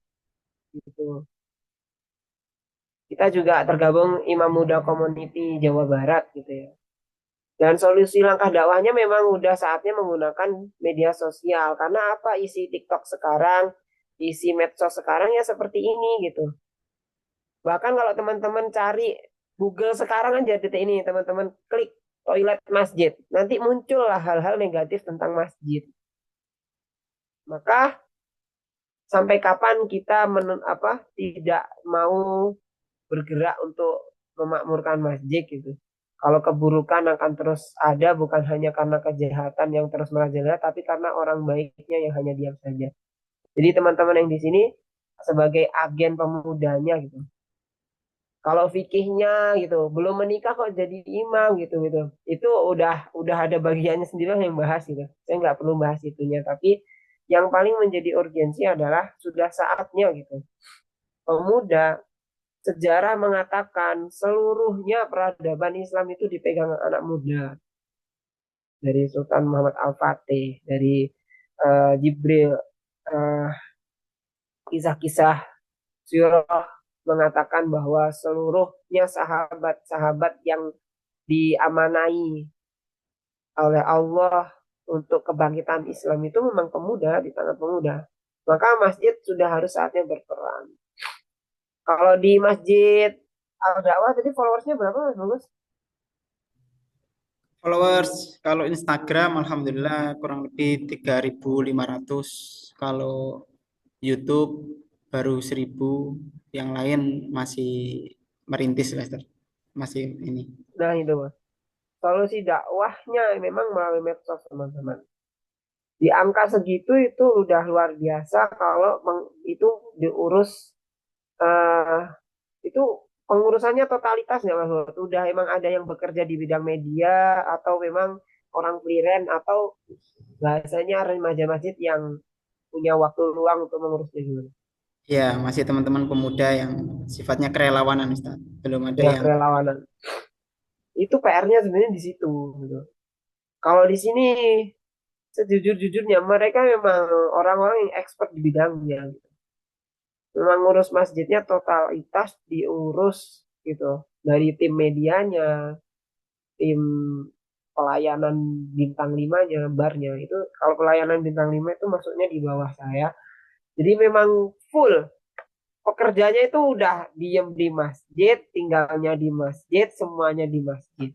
gitu. Kita juga tergabung Imam Muda Community Jawa Barat gitu ya. Dan solusi langkah dakwahnya memang udah saatnya menggunakan media sosial. Karena apa isi TikTok sekarang, isi medsos sekarang ya seperti ini gitu. Bahkan kalau teman-teman cari Google sekarang aja detik ini, teman-teman klik toilet masjid. Nanti muncullah hal-hal negatif tentang masjid. Maka sampai kapan kita tidak mau bergerak untuk memakmurkan masjid gitu. Kalau keburukan akan terus ada bukan hanya karena kejahatan yang terus merajalela, tapi karena orang baiknya yang hanya diam saja. Jadi teman-teman yang di sini sebagai agen pemudanya gitu. Kalau fikihnya gitu, belum menikah kok jadi imam gitu gitu. Itu udah ada bagiannya sendiri yang bahas gitu. Saya nggak perlu bahas itunya, tapi yang paling menjadi urgensi adalah sudah saatnya gitu. Pemuda sejarah mengatakan seluruhnya peradaban Islam itu dipegang anak muda dari Sultan Muhammad Al-Fatih, dari Jibril, uh, kisah-kisah Sirah mengatakan bahwa seluruhnya sahabat-sahabat yang diamanai oleh Allah untuk kebangkitan Islam itu memang pemuda di tangan pemuda. Maka masjid sudah harus saatnya berperan. Kalau di masjid Al-Da'wah tadi followersnya berapa Mas Bagus? Followers kalau Instagram alhamdulillah kurang lebih 3.500. Kalau YouTube baru 1.000. Yang lain masih merintis lah, Ustaz. Masih ini. Nah itu Mas. Solusi dakwahnya memang melalui medsos teman-teman. Di angka segitu itu udah luar biasa kalau itu diurus, eh, itu pengurusannya totalitas nggak Mas? Udah emang ada yang bekerja di bidang media atau memang orang freelance atau bahasanya remaja masjid yang punya waktu luang untuk mengurusnya gimana? Ya, masih teman-teman pemuda yang sifatnya kerelawanan, Ustaz. Belum ada Ya yang kerelawanan. Itu PR-nya sebenarnya di situ gitu. Kalau di sini sejujur-jujurnya mereka memang orang-orang yang expert di bidangnya. Memang ngurus masjidnya totalitas diurus gitu dari tim medianya, tim pelayanan bintang 5-nya, barnya itu kalau pelayanan bintang 5 itu maksudnya di bawah saya. Jadi memang full pekerjanya itu udah diem di masjid, tinggalnya di masjid, semuanya di masjid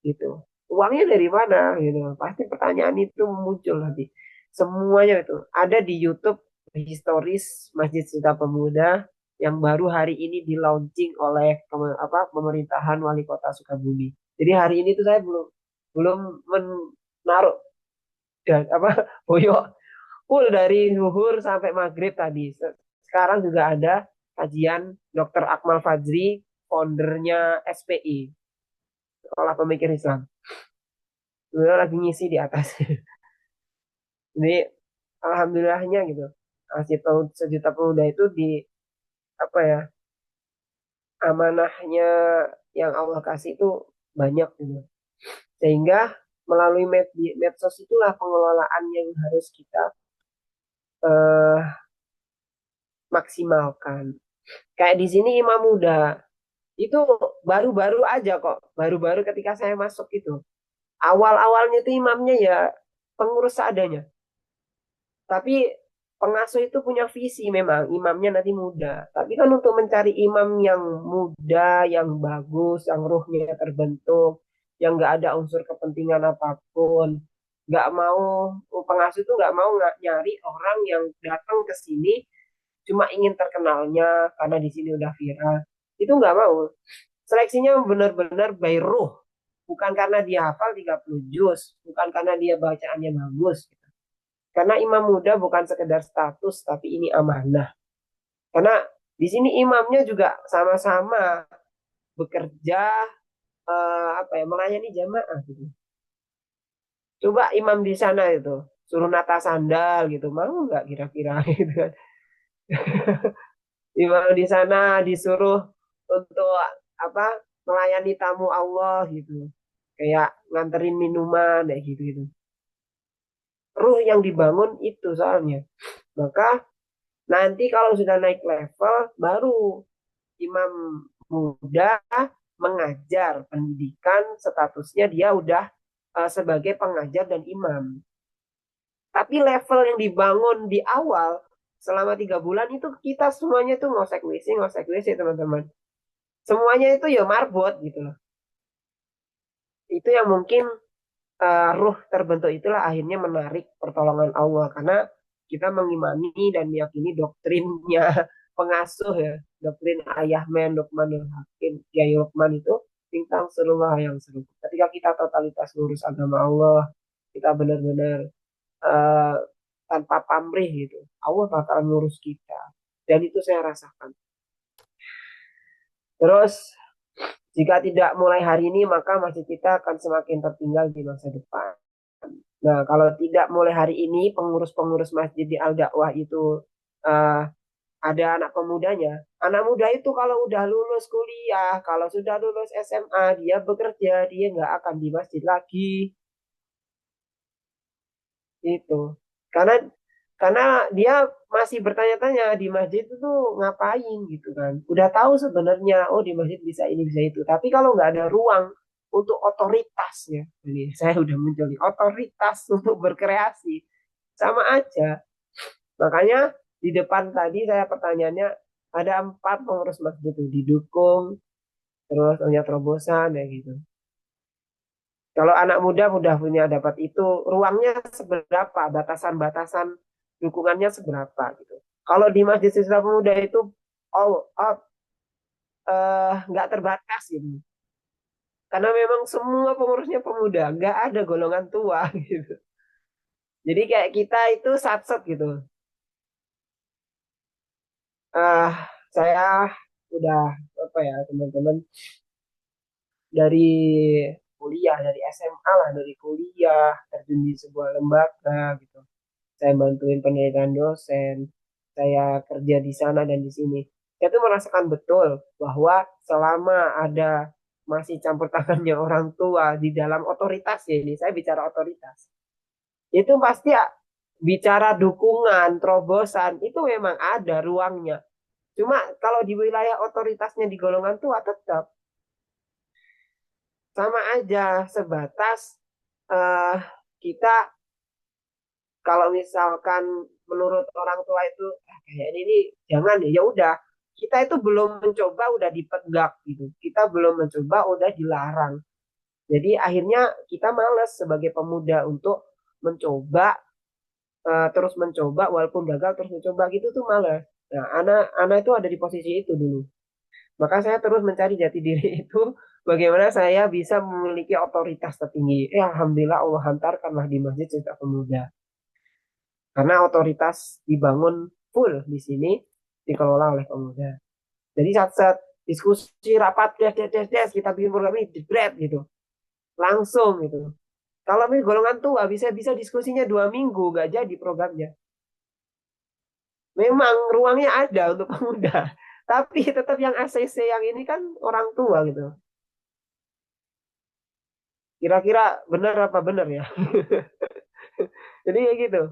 gitu. Uangnya dari mana gitu? Pasti pertanyaan itu muncul nanti. Semuanya itu ada di YouTube historis Masjid Suta Pemuda yang baru hari ini di launching oleh pemerintahan Wali Kota Sukabumi. Jadi hari ini tuh saya belum belum menaruh dan boyok full dari zuhur sampai maghrib tadi. Sekarang juga ada kajian Dr. Akmal Fajri, foundernya SPI, Sekolah Pemikir Islam. Beliau lagi ngisi di atas. Jadi alhamdulillahnya gitu. Masjid Sejuta Pemuda itu di apa ya, amanahnya yang Allah kasih itu banyak gitu. Sehingga melalui medsos itulah pengelolaan yang harus kita eh, maksimalkan. Kayak di sini Imam Muda itu baru-baru aja kok, baru-baru ketika saya masuk itu. Awal-awalnya itu imamnya ya pengurus seadanya. Tapi pengasuh itu punya visi memang, imamnya nanti muda. Tapi kan untuk mencari imam yang muda, yang bagus, yang ruhnya terbentuk, yang nggak ada unsur kepentingan apapun, nggak mau pengasuh itu nggak mau nyari orang yang datang ke sini cuma ingin terkenalnya karena di sini udah viral. Itu nggak mau. Seleksinya benar-benar by ruh. Bukan karena dia hafal 30 juz, bukan karena dia bacaannya bagus. Karena imam muda bukan sekedar status, tapi ini amanah. Karena di sini imamnya juga sama-sama bekerja melayani jamaah gitu. Coba imam di sana itu suruh nata sandal gitu, mau nggak kira-kira gitu kan? Imam di sana disuruh untuk apa melayani tamu Allah gitu, kayak nganterin minuman kayak gitu gitu. Ruh yang dibangun itu soalnya. Maka nanti kalau sudah naik level baru imam muda mengajar pendidikan, statusnya dia udah sebagai pengajar dan imam. Tapi level yang dibangun di awal selama 3 bulan itu kita semuanya tuh ngosek WC teman-teman. Semuanya itu ya marbot gitu loh. Itu yang mungkin ruh terbentuk itulah akhirnya menarik pertolongan Allah karena kita mengimani dan meyakini doktrinnya pengasuh ya, doktrin Ayah Men Lukmanul Hakim Kiai Lukman itu tentang serulah yang seru. Ketika kita totalitas ngurus agama Allah, kita benar-benar uh, tanpa pamrih gitu, Allah bakal ngurus kita. Dan itu saya rasakan. Terus jika tidak mulai hari ini maka masjid kita akan semakin tertinggal di masa depan. Nah, kalau tidak mulai hari ini, pengurus-pengurus masjid di Al-Dakwah itu uh, ada anak pemudanya. Anak muda itu kalau udah lulus kuliah, kalau sudah lulus SMA, dia bekerja, dia nggak akan di masjid lagi. Itu. Karena karena dia masih bertanya-tanya di masjid itu tuh ngapain gitu kan. Udah tahu sebenarnya, oh di masjid bisa ini bisa itu. Tapi kalau nggak ada ruang untuk otoritasnya, ini saya udah muncul nih, otoritas untuk berkreasi, sama aja. Makanya di depan tadi saya pertanyaannya ada 4 pengurus masjid itu didukung, terus punya terobosan ya gitu. Kalau anak muda udah punya dapat itu, ruangnya seberapa, batasan-batasan dukungannya seberapa gitu. Kalau di Masjid Siswa Pemuda itu all out, nggak terbatas gitu. Karena memang semua pengurusnya pemuda, nggak ada golongan tua gitu. Jadi kayak kita itu satset gitu. Ah, saya udah apa ya teman-teman dari kuliah, dari SMA lah, dari kuliah terjun di sebuah lembaga gitu. Saya bantuin penelitian dosen, saya kerja di sana dan di sini. Saya tuh merasakan betul bahwa selama ada masih campur tangannya orang tua di dalam otoritas ya ini, saya bicara otoritas. Itu pasti ya, bicara dukungan, terobosan, itu memang ada ruangnya. Cuma kalau di wilayah otoritasnya di golongan tua tetap sama aja sebatas uh, kita kalau misalkan menurut orang tua itu kayak ini jangan ya udah, kita itu belum mencoba udah dipeggak gitu, kita belum mencoba udah dilarang. Jadi akhirnya kita males sebagai pemuda untuk mencoba, terus mencoba walaupun gagal terus mencoba gitu tuh males. Nah, anak itu ada di posisi itu dulu. Maka saya terus mencari jati diri itu, bagaimana saya bisa memiliki otoritas tertinggi. Alhamdulillah Allah hantarkanlah di Masjid Cipta Pemuda. Karena otoritas dibangun full di sini, dikelola oleh pemuda. Jadi saat-saat diskusi rapat, kita bikin program ini, jebret gitu. Langsung gitu. Kalau ini golongan tua bisa-bisa diskusinya 2 minggu, gak jadi programnya. Memang ruangnya ada untuk pemuda. Tapi tetap yang ACC yang ini kan orang tua gitu. Kira-kira benar apa benar ya? Jadi kayak gitu.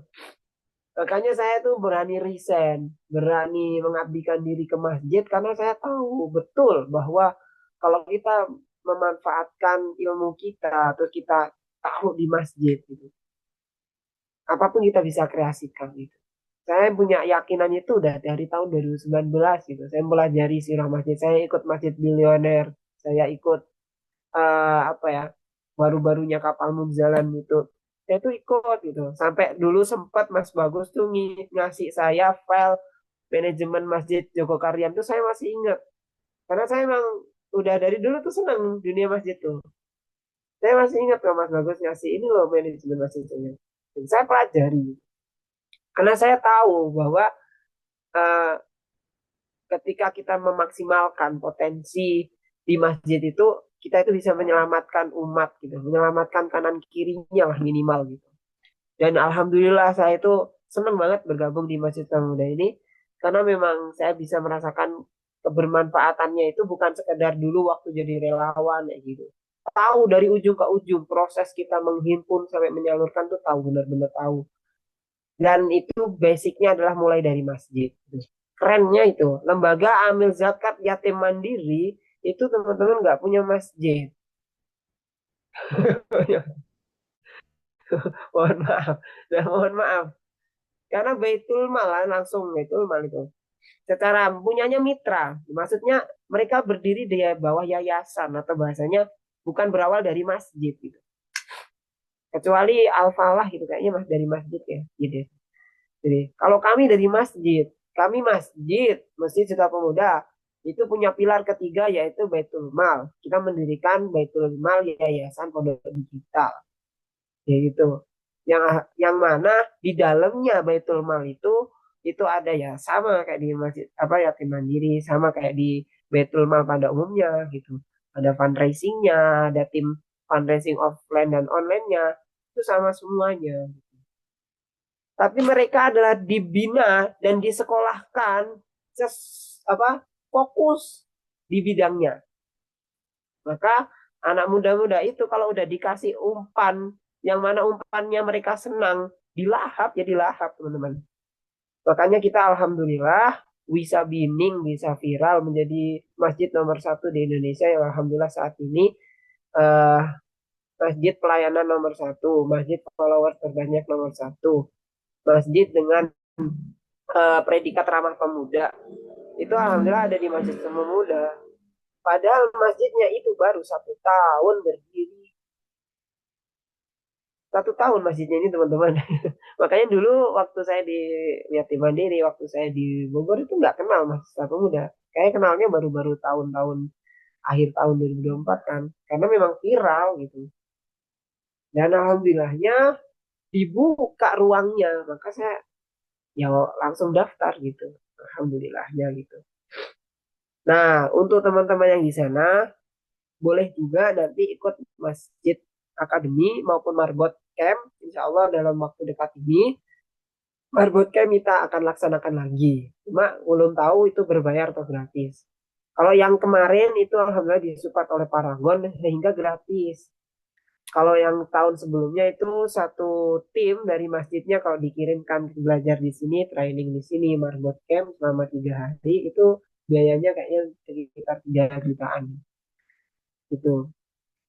Makanya saya tuh berani resign, berani mengabdikan diri ke masjid karena saya tahu betul bahwa kalau kita memanfaatkan ilmu kita terus kita taruh di masjid gitu, apapun kita bisa kreasikan gitu. Saya punya yakinan itu udah dari tahun 2019 gitu. Saya pelajari sirah masjid, saya ikut masjid bilioner, saya ikut apa ya, baru-barunya kapal Munzalan itu saya tuh ikut gitu, sampai dulu sempat Mas Bagus tuh ngasih saya file manajemen Masjid Jogokarian tuh saya masih ingat karena saya emang udah dari dulu tuh senang dunia masjid tuh. Saya masih ingat kalau Mas Bagus ngasih ini loh manajemen masjidnya. Dan saya pelajari karena saya tahu bahwa eh, ketika kita memaksimalkan potensi di masjid itu kita itu bisa menyelamatkan umat gitu, menyelamatkan kanan kirinya lah minimal gitu. Dan alhamdulillah saya itu senang banget bergabung di Masjid Pemuda ini karena memang saya bisa merasakan kebermanfaatannya itu bukan sekedar dulu waktu jadi relawan kayak gitu. Tahu dari ujung ke ujung proses kita menghimpun sampai menyalurkan tuh tahu, benar-benar tahu. Dan itu basicnya adalah mulai dari masjid. Kerennya itu lembaga amil zakat yatim mandiri itu teman-teman nggak punya masjid. Mohon maaf, nah, mohon maaf. Karena Baitul Mal langsung Baitul Mal itu secara punyanya mitra. Maksudnya mereka berdiri di bawah yayasan atau bahasanya bukan berawal dari masjid gitu. Kecuali Al-Falah gitu kayaknya mas dari masjid ya. Gitu. Jadi kalau kami dari masjid, kami masjid, Masjid Cipta Pemuda itu punya pilar ketiga yaitu Baitul Mal. Kita mendirikan Baitul Mal Yayasan Pondok Digital. Ya gitu. Yang mana di dalamnya Baitul Mal itu ada ya sama kayak di masjid apa yatim mandiri, sama kayak di Baitul Mal pada umumnya gitu. Ada fundraisingnya, ada tim fundraising offline dan online-nya, itu sama semuanya. Tapi mereka adalah dibina dan disekolahkan apa fokus di bidangnya. Maka anak muda-muda itu kalau udah dikasih umpan, yang mana umpannya mereka senang, dilahap ya dilahap teman-teman. Makanya kita alhamdulillah bisa bining, bisa viral menjadi masjid nomor 1 di Indonesia yang alhamdulillah saat ini eh, masjid pelayanan nomor 1, masjid followers terbanyak nomor 1, masjid dengan predikat ramah pemuda. Itu alhamdulillah ada di Masjid Pemuda. Padahal masjidnya itu baru 1 tahun berdiri. 1 tahun masjidnya ini teman-teman. Makanya dulu waktu saya di Yatim Mandiri, waktu saya di Bogor itu nggak kenal Masjid Pemuda. Kayak kenalnya baru-baru tahun-tahun akhir tahun 2024 kan. Karena memang viral gitu. Dan alhamdulillahnya dibuka ruangnya. Maka saya ya langsung daftar gitu. Alhamdulillahnya gitu. Nah, untuk teman-teman yang di sana, boleh juga nanti ikut Masjid Akademi maupun Marbot Camp. Insya Allah dalam waktu dekat ini, Marbot Camp kita akan laksanakan lagi. Cuma belum tahu itu berbayar atau gratis. Kalau yang kemarin itu alhamdulillah disupport oleh Paragon sehingga gratis. Kalau yang tahun sebelumnya itu satu tim dari masjidnya kalau dikirimkan belajar di sini, training di sini, Marbot Camp selama 3 hari itu biayanya kayaknya sekitar 3 jutaan gitu.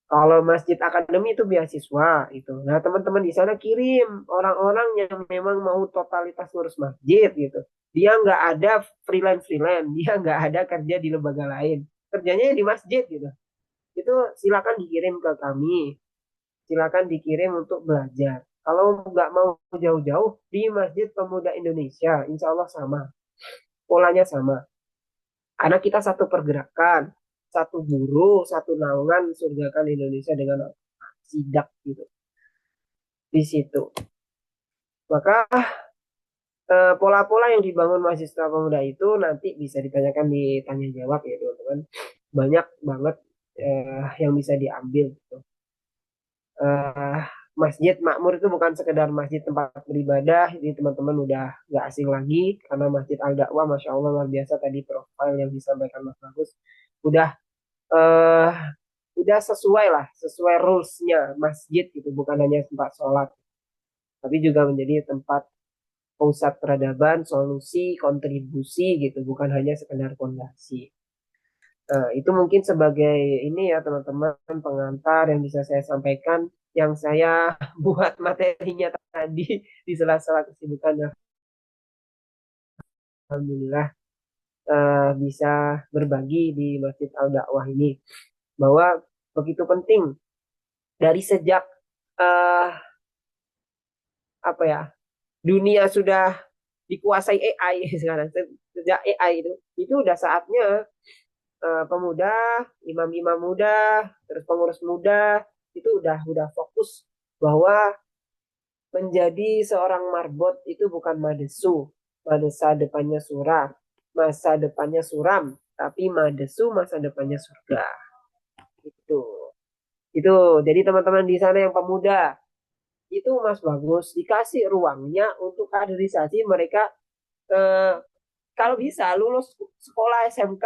Kalau Masjid Akademi itu beasiswa itu. Nah, teman-teman di sana kirim orang-orang yang memang mau totalitas ngurus masjid gitu. Dia nggak ada freelance-freelance, dia nggak ada kerja di lembaga lain. Kerjanya di masjid gitu. Itu silakan dikirim ke kami, silakan dikirim untuk belajar. Kalau nggak mau jauh-jauh di Masjid Pemuda Indonesia, insya Allah sama, polanya sama. Karena kita satu pergerakan, satu guru, satu naungan surgakan Indonesia dengan sidak gitu di situ. Maka pola-pola yang dibangun mahasiswa pemuda itu nanti bisa ditanyakan di tanya jawab ya teman-teman. Banyak banget yang bisa diambil gitu. eh, Masjid makmur itu bukan sekedar masjid tempat beribadah. Ini teman-teman udah gak asing lagi karena Masjid Al Dakwah, masya Allah luar biasa tadi profil yang disampaikan Mas Bagus. Udah eh, udah sesuai lah, sesuai rulesnya masjid gitu, bukan hanya tempat sholat, tapi juga menjadi tempat pusat peradaban, solusi, kontribusi gitu, bukan hanya sekedar fondasi. Itu mungkin sebagai ini ya teman-teman pengantar yang bisa saya sampaikan, yang saya buat materinya tadi di sela-sela kesibukannya. Alhamdulillah bisa berbagi di Masjid Al Dakwah ini bahwa begitu penting dari sejak eh, apa ya dunia sudah dikuasai AI sekarang, sejak AI itu udah saatnya pemuda, imam-imam muda, terus pengurus muda itu udah fokus bahwa menjadi seorang marbot itu bukan madesu, masa depannya suram, masa depannya suram, tapi madesu masa depannya surga. Itu. Itu. Jadi teman-teman di sana yang pemuda itu Mas Bagus dikasih ruangnya untuk kaderisasi mereka eh, kalau bisa lulus sekolah SMK,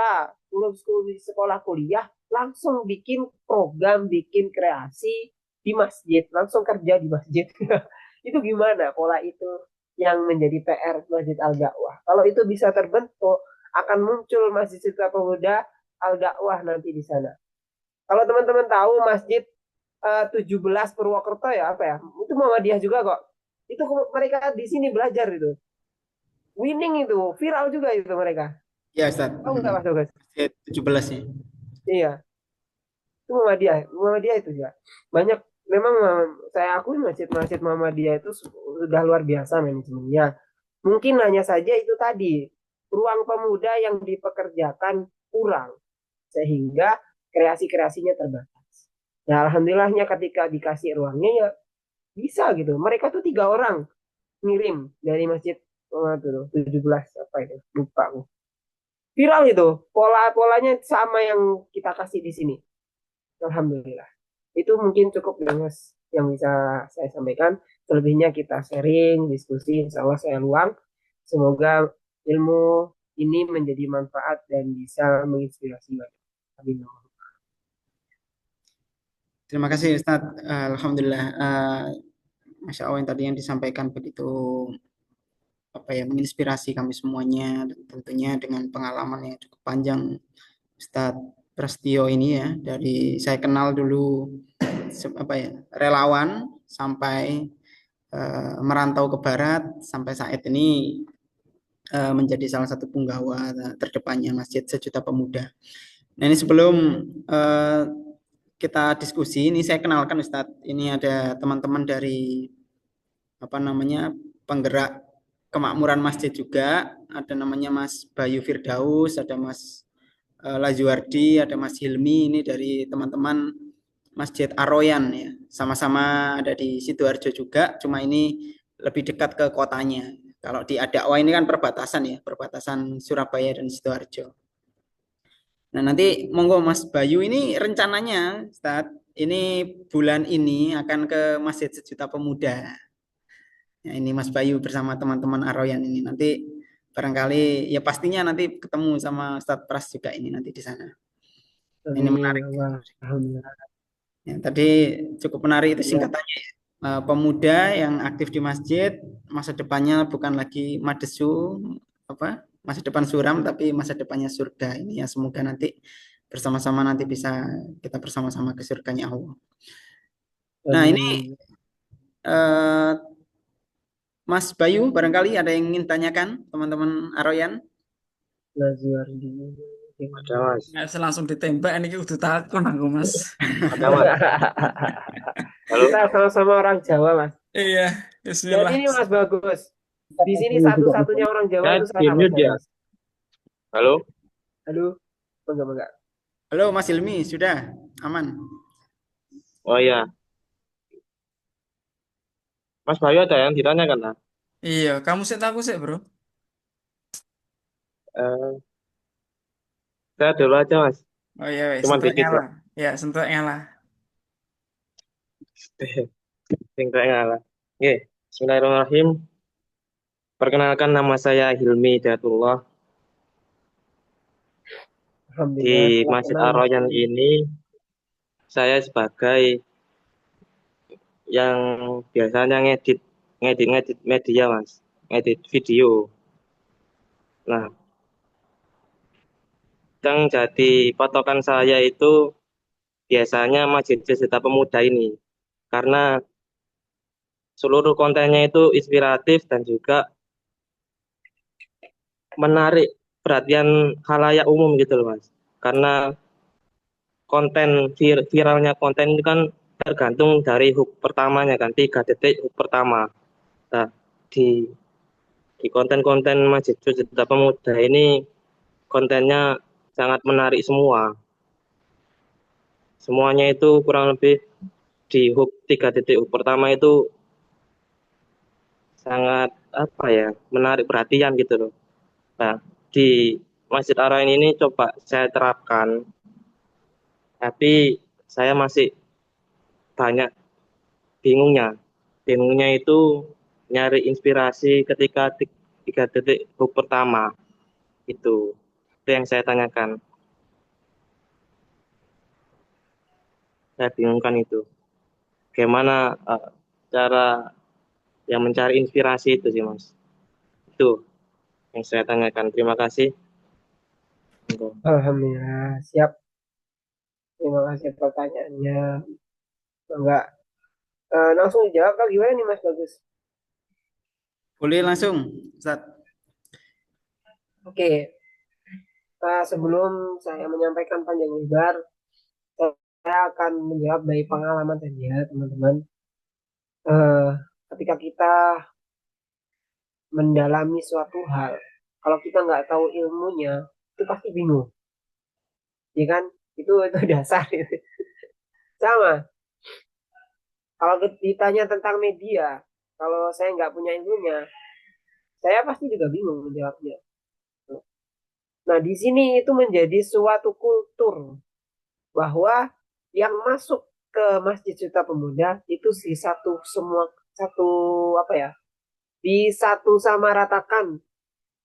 lulus sekolah kuliah, langsung bikin program, bikin kreasi di masjid, langsung kerja di masjid. Itu gimana pola itu yang menjadi PR Masjid Al-Dakwah. Kalau itu bisa terbentuk, akan muncul mahasiswa pemuda Al-Dakwah nanti di sana. Kalau teman-teman tahu Masjid 17 Purwokerto ya apa ya? Itu Muhammadiyah juga kok. Itu mereka di sini belajar itu. Winning itu, viral juga itu mereka. Ya, Ustaz. Tahu nggak Mas Dogas? Masjid 17 ya. Iya, itu Muhammadiyah. Muhammadiyah itu juga. Banyak, memang saya akui masjid-masjid Muhammadiyah itu sudah luar biasa manajemennya. Mungkin hanya saja itu tadi, ruang pemuda yang dipekerjakan kurang. Sehingga kreasi-kreasinya terbatas. Nah, alhamdulillahnya ketika dikasih ruangnya ya bisa gitu. Mereka tuh 3 orang ngirim dari masjid 17 apa itu lupa aku. Viral itu pola-polanya sama yang kita kasih di sini. Alhamdulillah. Itu mungkin cukup dengan yang bisa saya sampaikan. Selebihnya kita sharing, diskusi, insya Allah saya luang. Semoga ilmu ini menjadi manfaat dan bisa menginspirasi banyak. Amin. Terima kasih Ustaz. Alhamdulillah. Masya Allah yang tadi yang disampaikan begitu apa ya menginspirasi kami semuanya dan tentunya dengan pengalaman yang cukup panjang Ustadz Prastio ini ya dari saya kenal dulu apa ya relawan sampai merantau ke barat sampai saat ini menjadi salah satu punggawa terdepannya Masjid Sejuta Pemuda. Nah ini sebelum uh, kita diskusi ini saya kenalkan Ustadz ini ada teman-teman dari apa namanya penggerak kemakmuran masjid juga ada namanya Mas Bayu Firdaus ada Mas Lajuardi ada Mas Hilmi ini dari teman-teman Masjid Aroyan ya sama-sama ada di Sidoarjo juga cuma ini lebih dekat ke kotanya kalau di Adakwa ini kan perbatasan ya perbatasan Surabaya dan Sidoarjo. Nah nanti monggo Mas Bayu ini rencananya Ustadz ini bulan ini akan ke Masjid Sejuta Pemuda. Ya, ini Mas Bayu bersama teman-teman Aroyan ini nanti barangkali ya pastinya nanti ketemu sama Ustadz Pras juga ini nanti di sana. Ini Amin. menarik. Alhamdulillah. Ya, tadi cukup menarik itu Ya, singkatannya ya. Pemuda yang aktif di masjid masa depannya bukan lagi madesu apa masa depan suram tapi masa depannya surga ini ya semoga nanti bersama-sama nanti bisa kita bersama-sama ke surganya Allah. Nah, ini Amin. eh, Mas Bayu, barangkali ada yang ingin tanyakan teman-teman Aroyan? Nazuardi. Ada mas, Nggak bisa langsung ditembak ini udah takut aku mas. ada mas. Halo, Kita sama-sama orang Jawa, Mas. Iya, Dan Bismillah. ini Mas Bagus. Di sini satu-satunya orang Jawa ya itu di saya, Mas mute ya. Bagus. Halo, Halo, enggak. Halo Mas Hilmi, sudah aman? oh iya, Mas Bayu ada yang ditanyakan lah. Iya, kamu sih aku sih bro. Eh, saya dulu aja mas, Oh iya, wes, cuman sentuknya dikit lah. kok. Ya, sentuknya lah. Singkat ngalah. Oke, Bismillahirrahmanirrahim. Perkenalkan nama saya Hilmi Hidayatullah. Di Alhamdulillah, setelah Masjid kenal Mas Ar-Royan Hilmi. ini saya sebagai yang biasanya ngedit media mas, ngedit video. Nah, yang jadi patokan saya itu biasanya Masjid Wisata Pemuda ini karena seluruh kontennya itu inspiratif dan juga menarik perhatian khalayak umum gitu loh mas, karena konten viralnya konten itu kan tergantung dari hook pertamanya kan, 3 detik hook pertama. Nah, di konten-konten Masjid Wisata Pemuda ini kontennya sangat menarik semuanya itu kurang lebih di hook 3 detik hook pertama itu sangat apa ya, menarik perhatian gitu loh. Nah, di Masjid Ar-Rayan ini coba saya terapkan, tapi saya masih banyak bingungnya. Bingungnya itu nyari inspirasi ketika 3 detik hook pertama itu. Itu yang saya tanyakan. Saya bingungkan itu. Bagaimana cara yang mencari inspirasi itu sih mas. Itu yang saya tanyakan. Terima kasih. Alhamdulillah, siap. Terima kasih pertanyaannya. Enggak. Langsung dijawab atau gimana nih Mas Bagus? Boleh langsung, Ustaz. Oke. Sebelum saya menyampaikan panjang lebar, saya akan menjawab dari pengalaman saja, teman-teman. Eh, Ketika kita mendalami suatu hal, kalau kita nggak tahu ilmunya, itu pasti bingung, ya kan? Itu dasar. Itu. Sama. Kalau ditanya tentang media, kalau saya nggak punya ilmunya, saya pasti juga bingung menjawabnya. Nah, di sini itu menjadi suatu kultur bahwa yang masuk ke Masjid Cita Pemuda itu si satu semua satu apa ya? Di satu sama ratakan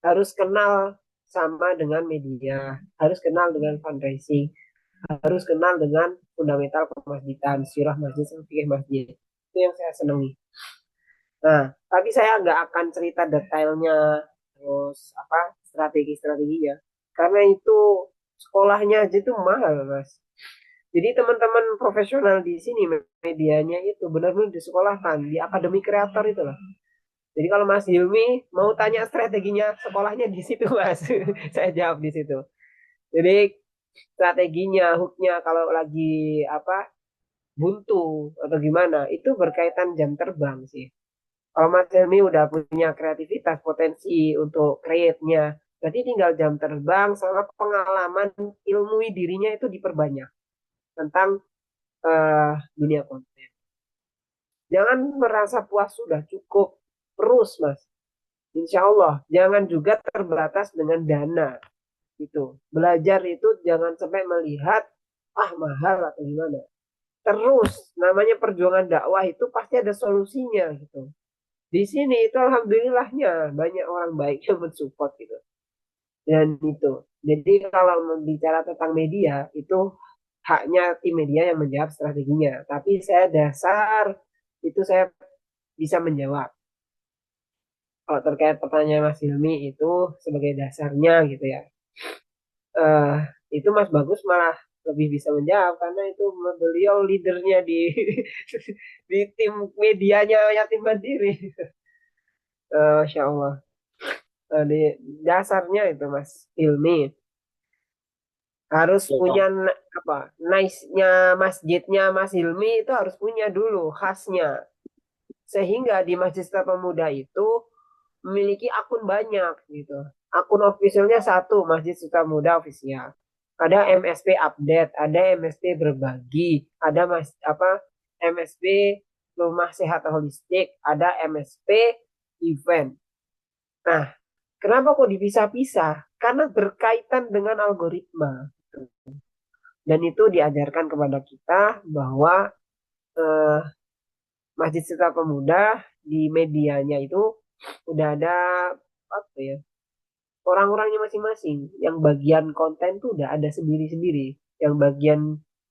harus kenal sama dengan media, harus kenal dengan fundraising, harus kenal dengan fundamental kemasjidan, sirah masjid, fikih masjid. Itu yang saya senangi. Nah, tapi saya nggak akan cerita detailnya, terus apa strategi-strateginya, karena itu sekolahnya aja itu mahal, Mas. Jadi teman-teman profesional di sini medianya itu benar-benar disekolahkan di akademi kreator itu loh. Jadi kalau Mas Hilmi mau tanya strateginya sekolahnya di situ Mas, saya jawab di situ. Jadi strateginya, hooknya kalau lagi apa buntu atau gimana itu berkaitan jam terbang sih. Kalau Mas Helmi udah punya kreativitas, potensi untuk create-nya, berarti tinggal jam terbang sama pengalaman ilmu dirinya itu diperbanyak tentang dunia konten. Jangan merasa puas sudah cukup, terus Mas. Insya Allah, jangan juga terbatas dengan dana. Itu belajar itu jangan sampai melihat mahal atau gimana. Terus namanya perjuangan dakwah itu pasti ada solusinya gitu. Di sini itu alhamdulillahnya banyak orang baik yang mensupport gitu. Dan itu. Jadi kalau bicara tentang media itu haknya tim media yang menjawab strateginya. Tapi saya dasar itu saya bisa menjawab. Kalau terkait pertanyaan Mas Hilmi itu sebagai dasarnya gitu ya. Itu Mas Bagus malah lebih bisa menjawab karena itu beliau leadernya di di tim medianya Yatim Mandiri. Masya Allah. Di dasarnya itu Mas Ilmi harus Ya, punya apa nice-nya masjidnya Mas Hilmi itu harus punya dulu khasnya sehingga di Masjid Seta Pemuda itu memiliki akun banyak gitu. Akun officialnya satu Masjid Seta Pemuda official. Ada MSP update, ada MSP berbagi, ada MSP Rumah Sehat Holistik, ada MSP event. Nah, kenapa kok dipisah-pisah? Karena berkaitan dengan algoritma. Dan itu diajarkan kepada kita bahwa eh, Masjid Sita Pemuda di medianya itu udah ada apa ya orang-orangnya masing-masing. Yang bagian konten tuh udah ada sendiri-sendiri. Yang bagian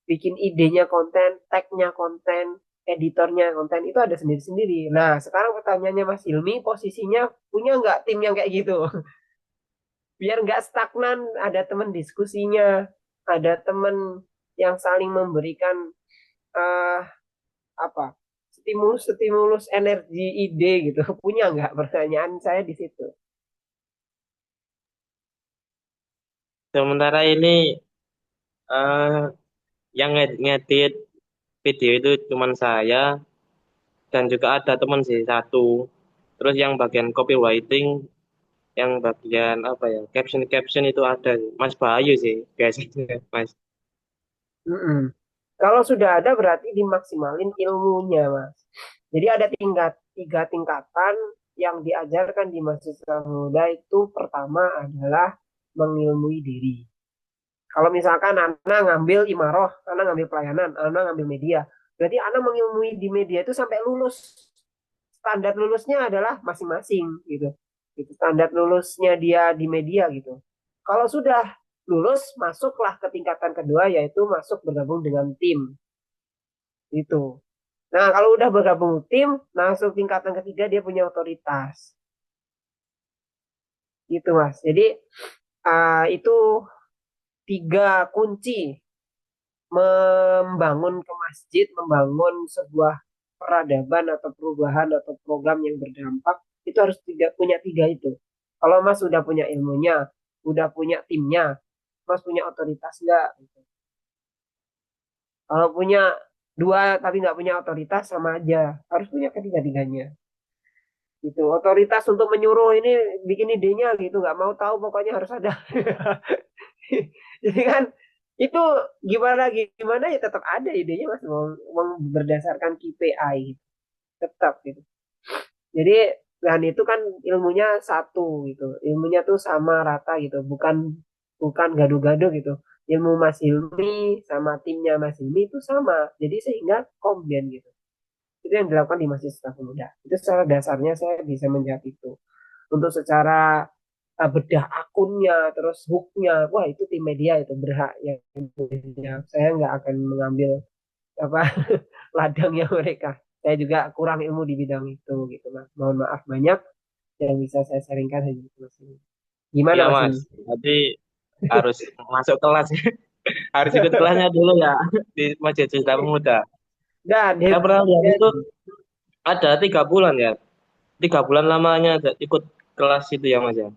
bikin idenya konten, tagnya konten, editornya konten itu ada sendiri-sendiri. Nah sekarang pertanyaannya Mas Ilmi, posisinya punya nggak tim yang kayak gitu? Biar nggak stagnan, ada teman diskusinya, ada teman yang saling memberikan eh, apa stimulus energi ide gitu. Punya nggak? Pertanyaan saya di situ. sementara ini eh, yang ngedit video itu cuman saya dan juga ada teman sih satu. Terus yang bagian copywriting, yang bagian apa ya, caption caption itu ada Mas Bayu sih biasanya Mas. Mm-mm. Kalau sudah ada berarti dimaksimalin ilmunya, Mas. Jadi ada tiga tingkatan yang diajarkan di mahasiswa muda itu pertama adalah mengilmui diri. Kalau misalkan Anda ngambil imaroh, Anda ngambil pelayanan, Anda ngambil media, berarti Anda mengilmui di media itu sampai lulus. Standar lulusnya adalah masing-masing gitu. Itu standar lulusnya dia di media gitu. Kalau sudah lulus, masuklah ke tingkatan kedua yaitu masuk bergabung dengan tim itu. Nah, kalau udah bergabung tim, masuk tingkatan ketiga dia punya otoritas. Gitu, Mas. Jadi itu tiga kunci membangun ke masjid, membangun sebuah peradaban atau perubahan atau program yang berdampak, itu harus punya tiga itu. Kalau Mas sudah punya ilmunya, udah punya timnya, Mas punya otoritas nggak? Gitu. Kalau punya dua tapi nggak punya otoritas sama aja. Harus punya ketiga-tiganya. Gitu. Otoritas untuk menyuruh ini bikin idenya gitu, nggak mau tahu pokoknya harus ada. Jadi kan itu gimana gimana ya tetap ada idenya mas mau berdasarkan KPI gitu. Tetap gitu. Jadi dan itu kan ilmunya satu gitu, ilmunya tuh sama rata gitu, bukan bukan gaduh-gaduh gitu. Ilmu Mas Hilmi sama timnya Mas Hilmi itu sama, jadi sehingga komben gitu. Itu yang dilakukan di Masjid Sekolah Pemuda. Itu secara dasarnya saya bisa menjawab itu. Untuk secara bedah akunnya, terus hooknya, wah itu tim media itu berhak yang saya nggak akan mengambil apa ladangnya mereka. Saya juga kurang ilmu di bidang itu gitu mas. Mohon maaf banyak yang bisa saya sharingkan hanya itu mas. Gimana Iya mas Mas, ini? berarti harus masuk kelas harus ikut kelasnya dulu ya di Masjid Cinta Pemuda. Dan Saya pernah lihat hebatnya itu ada 3 bulan ya, 3 bulan lamanya ada ikut kelas itu ya Mas ya,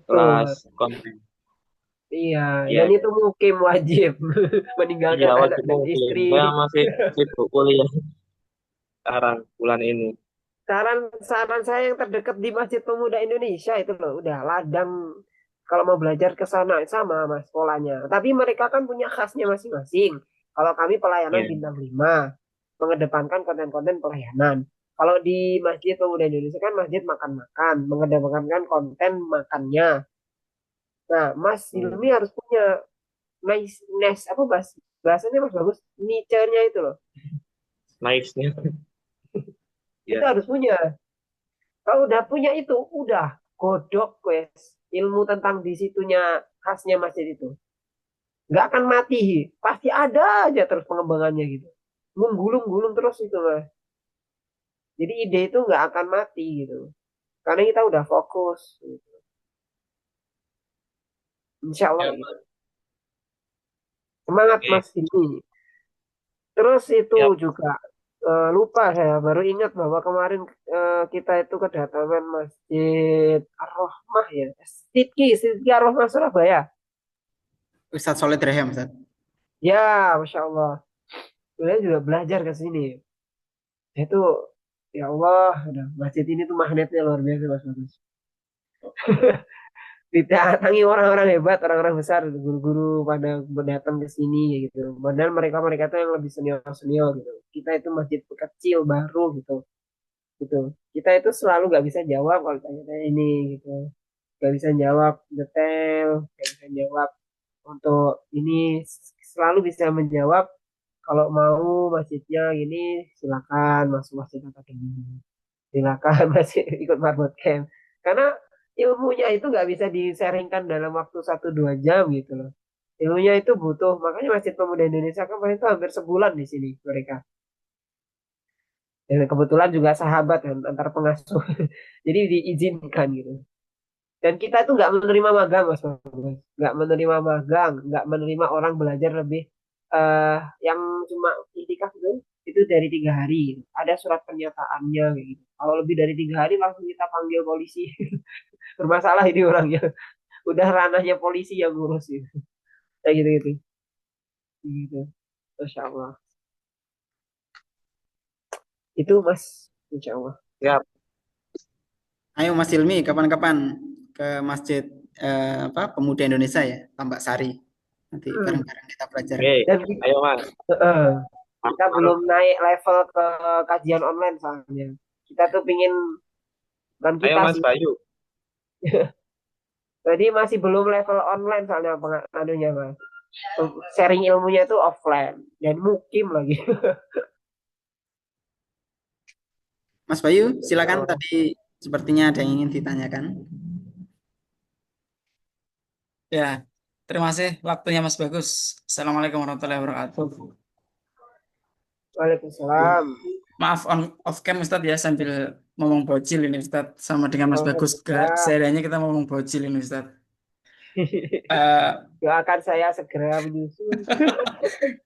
kelas betul. konten. Iya, Iya, dan iya. itu mukim wajib Iya, meninggalkan anak wajib dan muslim. istri. Saya masih sibuk kuliah sekarang bulan ini. Saran saya yang terdekat di Masjid Pemuda Indonesia itu loh, udah ladang kalau mau belajar ke sana sama mas sekolahnya. Tapi mereka kan punya khasnya masing-masing. Kalau kami pelayanan Iya. bintang 5 mengedepankan konten-konten pelayanan. Kalau di Masjid Pemuda Indonesia kan masjid makan-makan, mengedepankan konten makannya. Nah, Mas Hilmi Hmm. harus punya nice apa bahasanya Mas bagus, niche-nya itu loh. Nice-nya. Itu Ya. harus punya. Kalau udah punya itu, udah godok wes ilmu tentang di situnya khasnya masjid itu. Nggak akan mati, pasti ada aja terus pengembangannya gitu. Menggulung-gulung terus itu mas. Jadi ide itu nggak akan mati gitu. Karena kita udah fokus. Gitu. Insya Allah. Ya, Gitu. Semangat Oke, Mas ini. Terus itu siap. juga lupa saya baru ingat bahwa kemarin kita itu kedatangan Masjid Ar-Rahmah ya. Sidki Ar-Rahmah Surabaya. Ustadz Soleh Dirham, Ustadz. Ya, Masya Allah. Saya juga belajar ke sini. Itu ya Allah, udah masjid ini tuh magnetnya luar biasa Mas Bagus. Didatangi orang-orang hebat, orang-orang besar, guru-guru pada datang ke sini gitu. Padahal mereka-mereka tuh yang lebih senior-senior gitu. Kita itu masjid kecil baru gitu. Gitu. Kita itu selalu nggak bisa jawab kalau tanya-tanya ini gitu. Nggak bisa jawab detail, nggak bisa jawab untuk ini selalu bisa menjawab kalau mau masjidnya gini silakan masuk masjid akademi silakan masih ikut marbot camp karena ilmunya itu nggak bisa disaringkan dalam waktu 1-2 jam gitu loh ilmunya itu butuh makanya Masjid Pemuda Indonesia kemarin itu hampir sebulan di sini mereka dan kebetulan juga sahabat kan antar pengasuh jadi diizinkan gitu dan kita itu nggak menerima magang mas Bagus. Nggak menerima magang nggak menerima orang belajar lebih eh yang cuma itikaf itu dari 3 hari ada surat pernyataannya kayak gitu kalau lebih dari 3 hari langsung kita panggil polisi bermasalah ini orangnya udah ranahnya polisi yang ngurus gitu kayak gitu gitu gitu Masya Allah itu mas Insya Allah Siap. Ayo Mas Hilmi, kapan-kapan ke Masjid apa Pemuda Indonesia ya, Tambak Sari. Nanti Hmm. bareng-bareng kita belajar. Oke, dan ayo Mas. kita belum naik level ke kajian online soalnya kita tuh pingin bukan Ayo kita Mas sih Bayu. jadi masih belum level online soalnya anunya mas sharing ilmunya itu offline dan mukim lagi Mas Bayu, silakan Oh, tadi sepertinya ada yang ingin ditanyakan. Ya, terima kasih waktunya Mas Bagus. Assalamualaikum warahmatullahi wabarakatuh. Waalaikumsalam. Maaf on off cam Ustadz ya sambil ngomong bocil ini Ustadz sama dengan Mas Bagus ke Alhamdulillah. serianya kita ngomong bocil ini Ustadz. Eh, Doakan saya segera menyusul.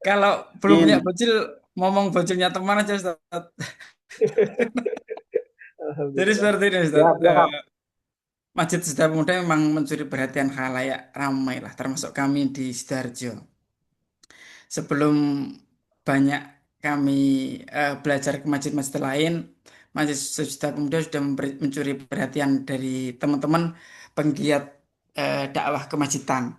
kalau belum punya Amin. bocil ngomong bocilnya teman aja Ustadz. Jadi Alhamdulillah. seperti ini Ustadz. Siap, siap. Masjid Sidoarjo Pemuda memang mencuri perhatian khalayak ramai lah termasuk kami di Sidoarjo. Sebelum banyak kami belajar ke masjid-masjid lain, Masjid Sejuta Pemuda sudah mencuri perhatian dari teman-teman penggiat dakwah kemajitan.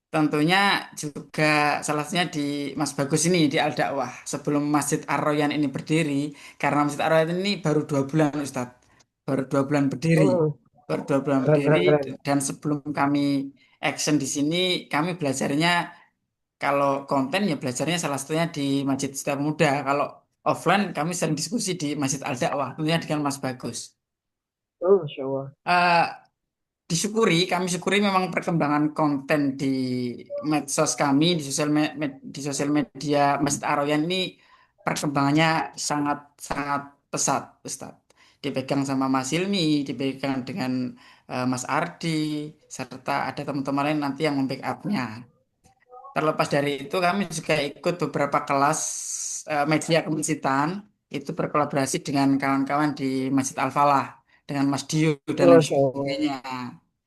Tentunya juga salah satunya di Mas Bagus ini di Al Dakwah. Sebelum Masjid Ar-Royan ini berdiri, karena Masjid Ar-Royan ini baru 2 bulan Ustadz, baru 2 bulan berdiri, Oh, baru 2 bulan keren, berdiri. keren, keren. Dan sebelum kami action di sini, kami belajarnya kalau konten ya belajarnya salah satunya di Masjid Setiap Pemuda. Kalau offline kami sering diskusi di Masjid Al Dakwah, tentunya dengan Mas Bagus. Oh, Masya Allah. Eh, kami syukuri memang perkembangan konten di medsos kami, di sosial media Masjid Ar-Royan ini perkembangannya sangat sangat pesat, Ustaz. Dipegang sama Mas Hilmi, dipegang dengan Mas Ardi, serta ada teman-teman lain nanti yang membackup-nya. Terlepas dari itu, kami juga ikut beberapa kelas media kemacetan itu berkolaborasi dengan kawan-kawan di Masjid Al-Falah, dengan Mas Dio dan lain Masya Allah. sebagainya.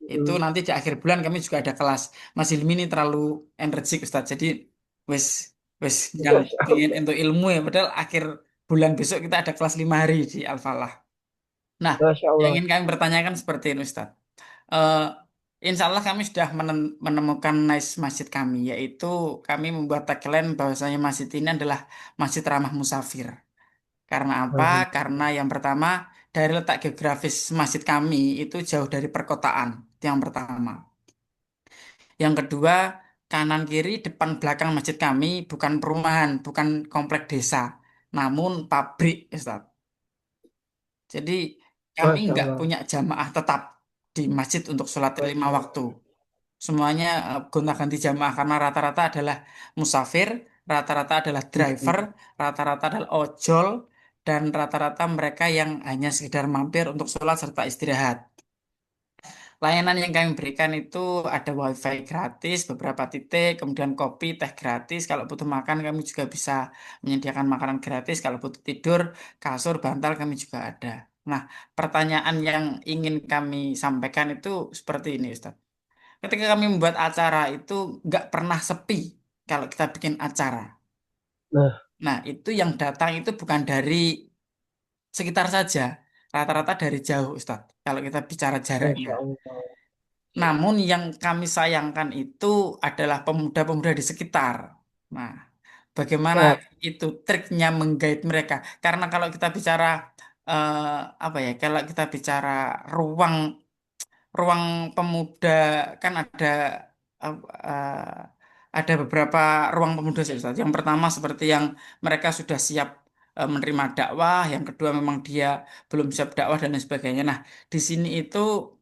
Itu Mm. nanti di akhir bulan kami juga ada kelas. Mas Hilmi ini terlalu energik Ustaz. Jadi wes wes yang Masya ingin Allah. untuk ilmu ya. Padahal akhir bulan besok kita ada kelas 5 hari di Al-Falah. Nah, Masya yang Allah. ingin kami pertanyakan seperti ini Ustaz. Eh, Insya Allah kami sudah menemukan nice masjid kami, yaitu kami membuat tagline bahwasanya masjid ini adalah masjid ramah musafir. Karena apa? Karena Alhamdulillah. yang pertama, dari letak geografis masjid kami itu jauh dari perkotaan. Itu yang pertama. Yang kedua, kanan kiri depan belakang masjid kami bukan perumahan, bukan komplek desa, namun pabrik, Ustaz. Jadi kami Masya nggak Allah. punya jamaah tetap di masjid untuk sholat lima Masya waktu. Allah. Semuanya gonta-ganti jamaah karena rata-rata adalah musafir, rata-rata adalah driver, Mm. rata-rata adalah ojol, dan rata-rata mereka yang hanya sekedar mampir untuk sholat serta istirahat. Layanan yang kami berikan itu ada WiFi gratis beberapa titik, kemudian kopi, teh gratis. Kalau butuh makan kami juga bisa menyediakan makanan gratis. Kalau butuh tidur, kasur, bantal kami juga ada. Nah, pertanyaan yang ingin kami sampaikan itu seperti ini, Ustaz. Ketika kami membuat acara itu nggak pernah sepi kalau kita bikin acara. Nah, Nah, itu yang datang itu bukan dari sekitar saja, rata-rata dari jauh, Ustadz. Kalau kita bicara jaraknya. Masya Allah. Namun yang kami sayangkan itu adalah pemuda-pemuda di sekitar. Nah, bagaimana Siap. itu triknya menggait mereka? Karena kalau kita bicara eh, apa ya? Kalau kita bicara ruang ruang pemuda kan eh, eh, ada beberapa ruang pemuda sih, Ustaz. Yang pertama seperti yang mereka sudah siap menerima dakwah, yang kedua memang dia belum siap dakwah dan lain sebagainya. Nah, di sini itu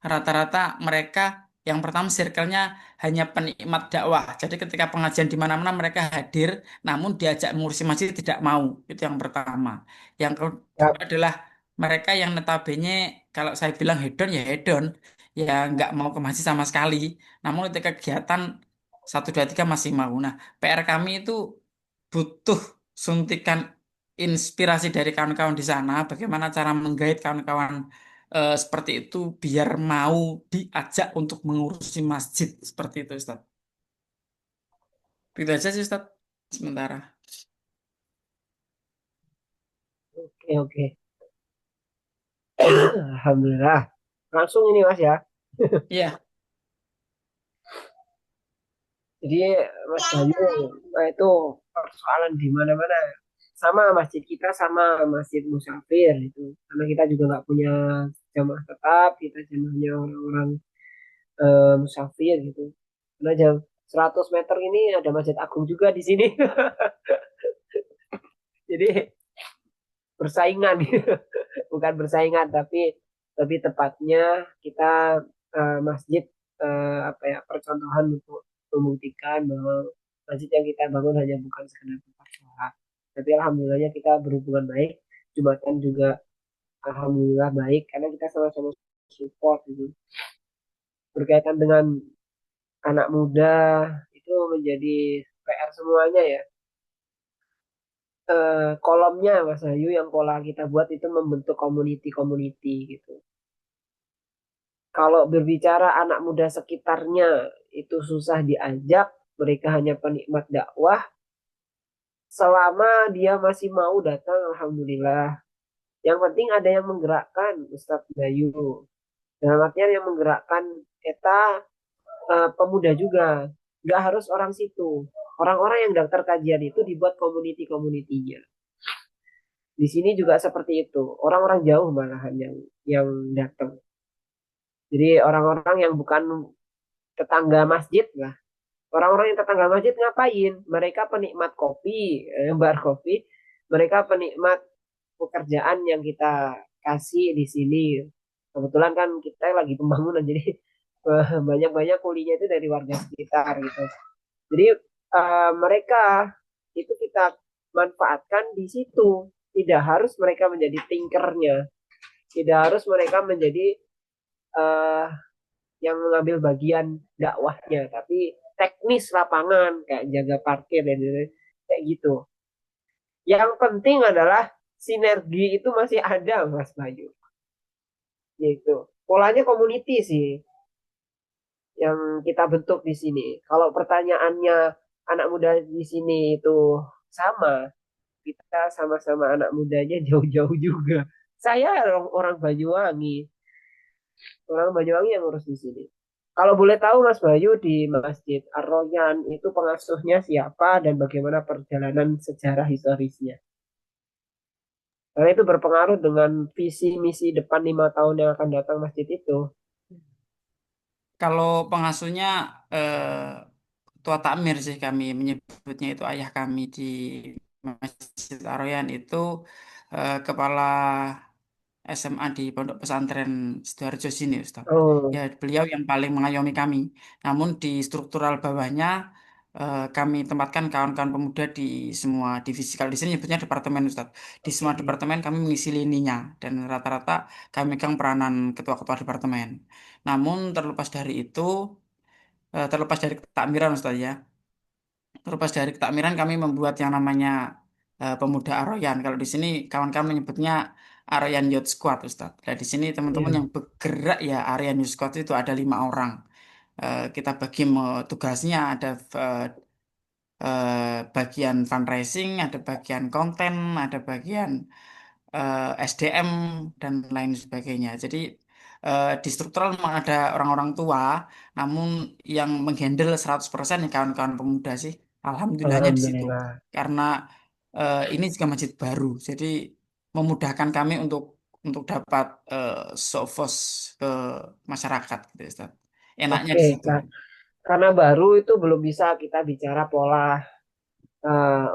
rata-rata mereka yang pertama circle-nya hanya penikmat dakwah. Jadi ketika pengajian di mana-mana mereka hadir, namun diajak mengurusi masjid tidak mau. Itu yang pertama. Yang kedua Siap. adalah mereka yang notabene kalau saya bilang hedon ya hedon, ya nggak mau ke masjid sama sekali. Namun ketika kegiatan satu dua tiga masih mau. Nah, PR kami itu butuh suntikan inspirasi dari kawan-kawan di sana. Bagaimana cara menggait kawan-kawan seperti itu biar mau diajak untuk mengurusi masjid seperti itu Ustaz. Itu aja sih Ustaz sementara. Oke, oke. Alhamdulillah. Langsung ini Mas ya. Iya, Jadi Mas Bayu, nah itu persoalan di mana-mana. Sama masjid kita sama masjid musafir itu. Karena kita juga nggak punya jamaah tetap, kita jamaahnya orang-orang musafir gitu. Karena jam 100 meter ini ada Masjid Agung juga di sini. Jadi bersaingan, bukan bersaingan tapi tepatnya kita masjid apa ya percontohan untuk membuktikan bahwa masjid yang kita bangun hanya bukan sekedar tempat sholat, tapi alhamdulillahnya kita berhubungan baik, jumatan juga alhamdulillah baik karena kita sama-sama support gitu. Berkaitan dengan anak muda itu menjadi PR semuanya ya. Kolomnya Mas Ayu yang pola kita buat itu membentuk community-community gitu. Kalau berbicara anak muda sekitarnya itu susah diajak, mereka hanya penikmat dakwah. Selama dia masih mau datang, alhamdulillah. Yang penting ada yang menggerakkan, Ustadz Bayu. Dalam artian yang menggerakkan kita pemuda juga. Nggak harus orang situ. Orang-orang yang daftar kajian itu dibuat community-community-nya. Di sini juga seperti itu. Orang-orang jauh malahan yang datang. Jadi orang-orang yang bukan tetangga masjid lah. Orang-orang yang tetangga masjid ngapain? Mereka penikmat kopi, bar kopi. Mereka penikmat pekerjaan yang kita kasih di sini. Kebetulan kan kita lagi pembangunan, jadi banyak-banyak kulinya itu dari warga sekitar gitu. Jadi mereka itu kita manfaatkan di situ. Tidak harus mereka menjadi tinkernya, tidak harus mereka menjadi uh, yang mengambil bagian dakwahnya, tapi teknis lapangan kayak jaga parkir dan kayak gitu. Yang penting adalah sinergi itu masih ada Mas Bayu. Gitu. Polanya community sih yang kita bentuk di sini. Kalau pertanyaannya anak muda di sini itu sama, kita sama-sama anak mudanya jauh-jauh juga. Saya orang Banyuwangi, orang Banyuwangi yang ngurus di sini. Kalau boleh tahu Mas Bayu di Masjid Ar-Royan itu pengasuhnya siapa dan bagaimana perjalanan sejarah historisnya? Karena itu berpengaruh dengan visi misi depan 5 tahun yang akan datang masjid itu. kalau pengasuhnya ketua takmir sih kami menyebutnya itu ayah kami di Masjid Aroyan itu kepala SMA di Pondok Pesantren Sidoarjo sini, Ustaz. Oh, Ya, beliau yang paling mengayomi kami. Namun di struktural bawahnya kami tempatkan kawan-kawan pemuda di semua divisi. Kalau di sini nyebutnya departemen, Ustadz. Di semua departemen kami mengisi lininya dan rata-rata kami megang peranan ketua-ketua departemen. Namun terlepas dari ketakmiran, Ustadz ya. Terlepas dari ketakmiran kami membuat yang namanya pemuda Aroyan. Kalau di sini kawan-kawan menyebutnya Aroyan Youth Squad, Ustadz. Nah, di sini teman-teman Iya. yang bergerak ya Aroyan Youth Squad itu ada 5 orang. Kita bagi tugasnya ada bagian fundraising, ada bagian konten, ada bagian SDM dan lain sebagainya. Jadi di struktural memang ada orang-orang tua, namun yang menghandle 100% ya kawan-kawan pemuda sih. Alhamdulillahnya di situ. Alhamdulillah. Karena ini juga masjid baru, jadi memudahkan kami untuk dapat sofos ke masyarakat gitu, Ustaz. Enaknya Oke, di situ. karena baru itu belum bisa kita bicara pola.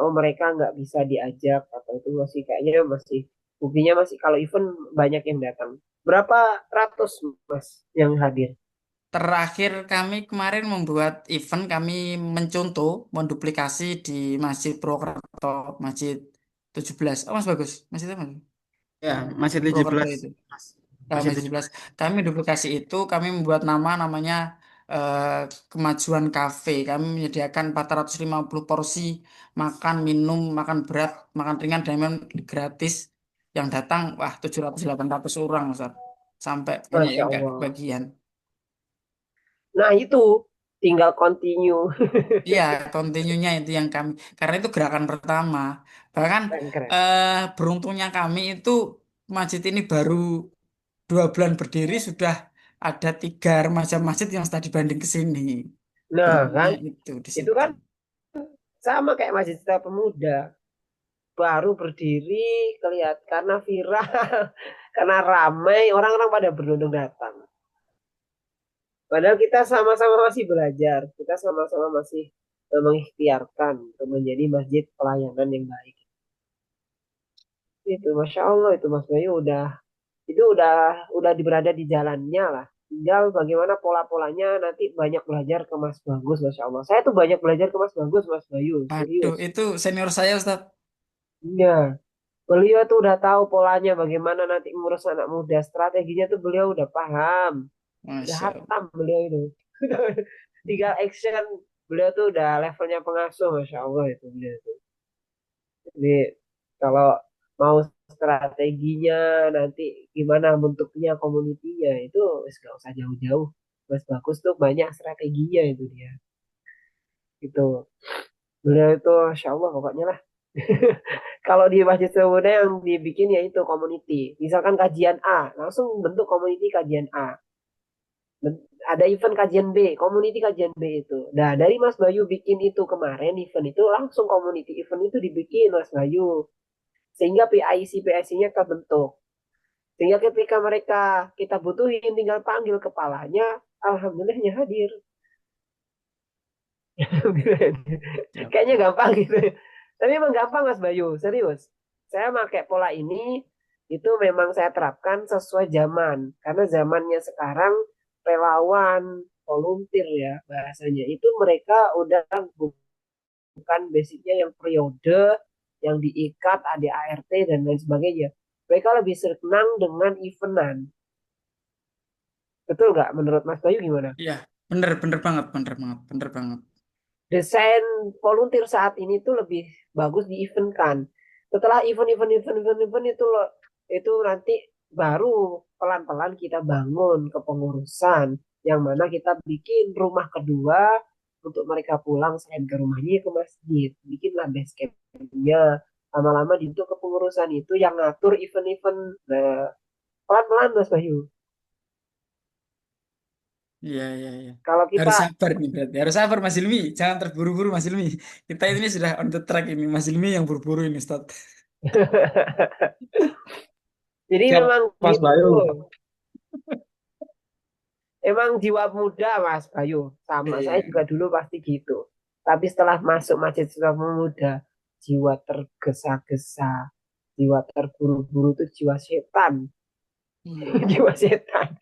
Oh mereka nggak bisa diajak atau itu masih kayaknya masih buktinya masih kalau event banyak yang datang. Berapa ratus mas yang hadir? Terakhir kami kemarin membuat event, kami mencontoh, menduplikasi di Masjid Purwokerto, Masjid 17. Oh, Mas bagus. Masjid apa? Mas? Ya, masih Purwokerto 17, itu. Mas. Masih Masjid 17. 17. Kami duplikasi itu, kami membuat namanya eh, Kemajuan Cafe. Kami menyediakan 450 porsi makan, minum, makan berat, makan ringan, dan minum gratis. Yang datang, wah 700-800 orang, Ustaz. Sampai banyak Masya yang nggak Allah. kebagian. Nah itu tinggal continue. Iya, kontinunya itu yang kami, karena itu gerakan pertama. Bahkan Keren keren. beruntungnya kami itu masjid ini baru 2 bulan berdiri sudah ada 3 remaja masjid yang sudah dibanding ke sini. Nah Beruntungnya kan itu di itu situ. kan sama kayak Masjid Cita Pemuda baru berdiri kelihatan karena viral karena ramai orang-orang pada berbondong datang. Padahal kita sama-sama masih belajar, kita sama-sama masih mengikhtiarkan untuk menjadi masjid pelayanan yang baik. Itu Masya Allah itu Mas Bayu udah berada di jalannya lah. Tinggal bagaimana pola-polanya nanti banyak belajar ke Mas Bagus Masya Allah. Saya tuh banyak belajar ke Mas Bagus Mas Bayu, Aduh, serius. itu senior saya Ustaz. Iya, beliau tuh udah tahu polanya bagaimana nanti ngurus anak muda. Strateginya tuh beliau udah paham. Udah Masya Allah. hatam beliau itu. Tinggal action. Beliau tuh udah levelnya pengasuh, Masya Allah itu beliau tuh. Jadi kalau mau strateginya nanti gimana bentuknya komunitinya itu gak usah jauh-jauh. Mas Bagus tuh banyak strateginya itu dia. Gitu. Beliau itu Masya Allah pokoknya lah. Kalau di Masjid Semuda yang dibikin ya itu community. Misalkan kajian A, langsung bentuk community kajian A. Ada event kajian B, community kajian B itu. Nah, dari Mas Bayu bikin itu kemarin event itu langsung community event itu dibikin Mas Bayu. Sehingga PIC-nya terbentuk. Sehingga ketika mereka kita butuhin tinggal panggil kepalanya, alhamdulillahnya hadir. Siap. Kayaknya gampang gitu. Tapi emang gampang Mas Bayu, serius. Saya pakai pola ini itu memang saya terapkan sesuai zaman. Karena zamannya sekarang relawan, volunteer ya bahasanya. Itu mereka udah bukan basicnya yang periode, yang diikat, ada ART dan lain sebagainya. Mereka lebih senang dengan eventan. Betul nggak menurut Mas Bayu gimana? Iya, bener, bener banget, bener banget, bener banget. Desain volunteer saat ini tuh lebih bagus di event kan. Setelah event itu loh, itu nanti baru pelan-pelan kita bangun kepengurusan yang mana kita bikin rumah kedua untuk mereka pulang selain ke rumahnya ke masjid. Bikinlah base campnya lama-lama di untuk kepengurusan itu yang ngatur event-event. Nah, pelan-pelan Mas Bayu. Iya, iya, iya. Kalau Harus kita sabar nih berarti. Harus sabar Mas Ilmi. Jangan terburu-buru Mas Ilmi. Kita ini sudah on the track ini. Mas Ilmi yang buru-buru ini, Ustaz. jadi Siap, memang Mas gitu. Bayu. Emang jiwa muda Mas Bayu sama saya Iya. juga dulu pasti gitu. Tapi setelah masuk Masjid Sumpah Pemuda, jiwa tergesa-gesa, jiwa terburu-buru itu jiwa setan, Hmm. jiwa setan.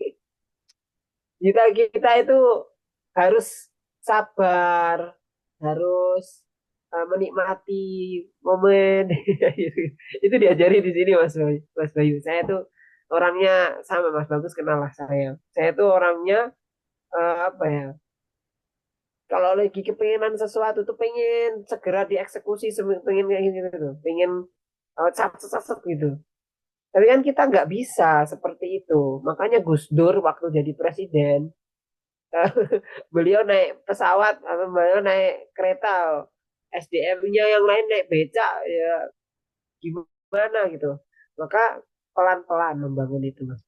Kita kita itu harus sabar, harus menikmati momen. Itu diajari di sini Mas Bayu. Saya tuh orangnya sama Mas Bagus, kenal lah saya. Saya tuh orangnya apa ya? Kalau lagi kepengenan sesuatu tuh pengen segera dieksekusi, pengen kayak gitu tuh, pengen sat gitu. Tapi kan kita nggak bisa seperti itu. Makanya Gus Dur waktu jadi presiden, beliau naik pesawat atau beliau naik kereta, SDM-nya yang lain naik becak, ya gimana gitu. Maka pelan-pelan membangun itu Mas.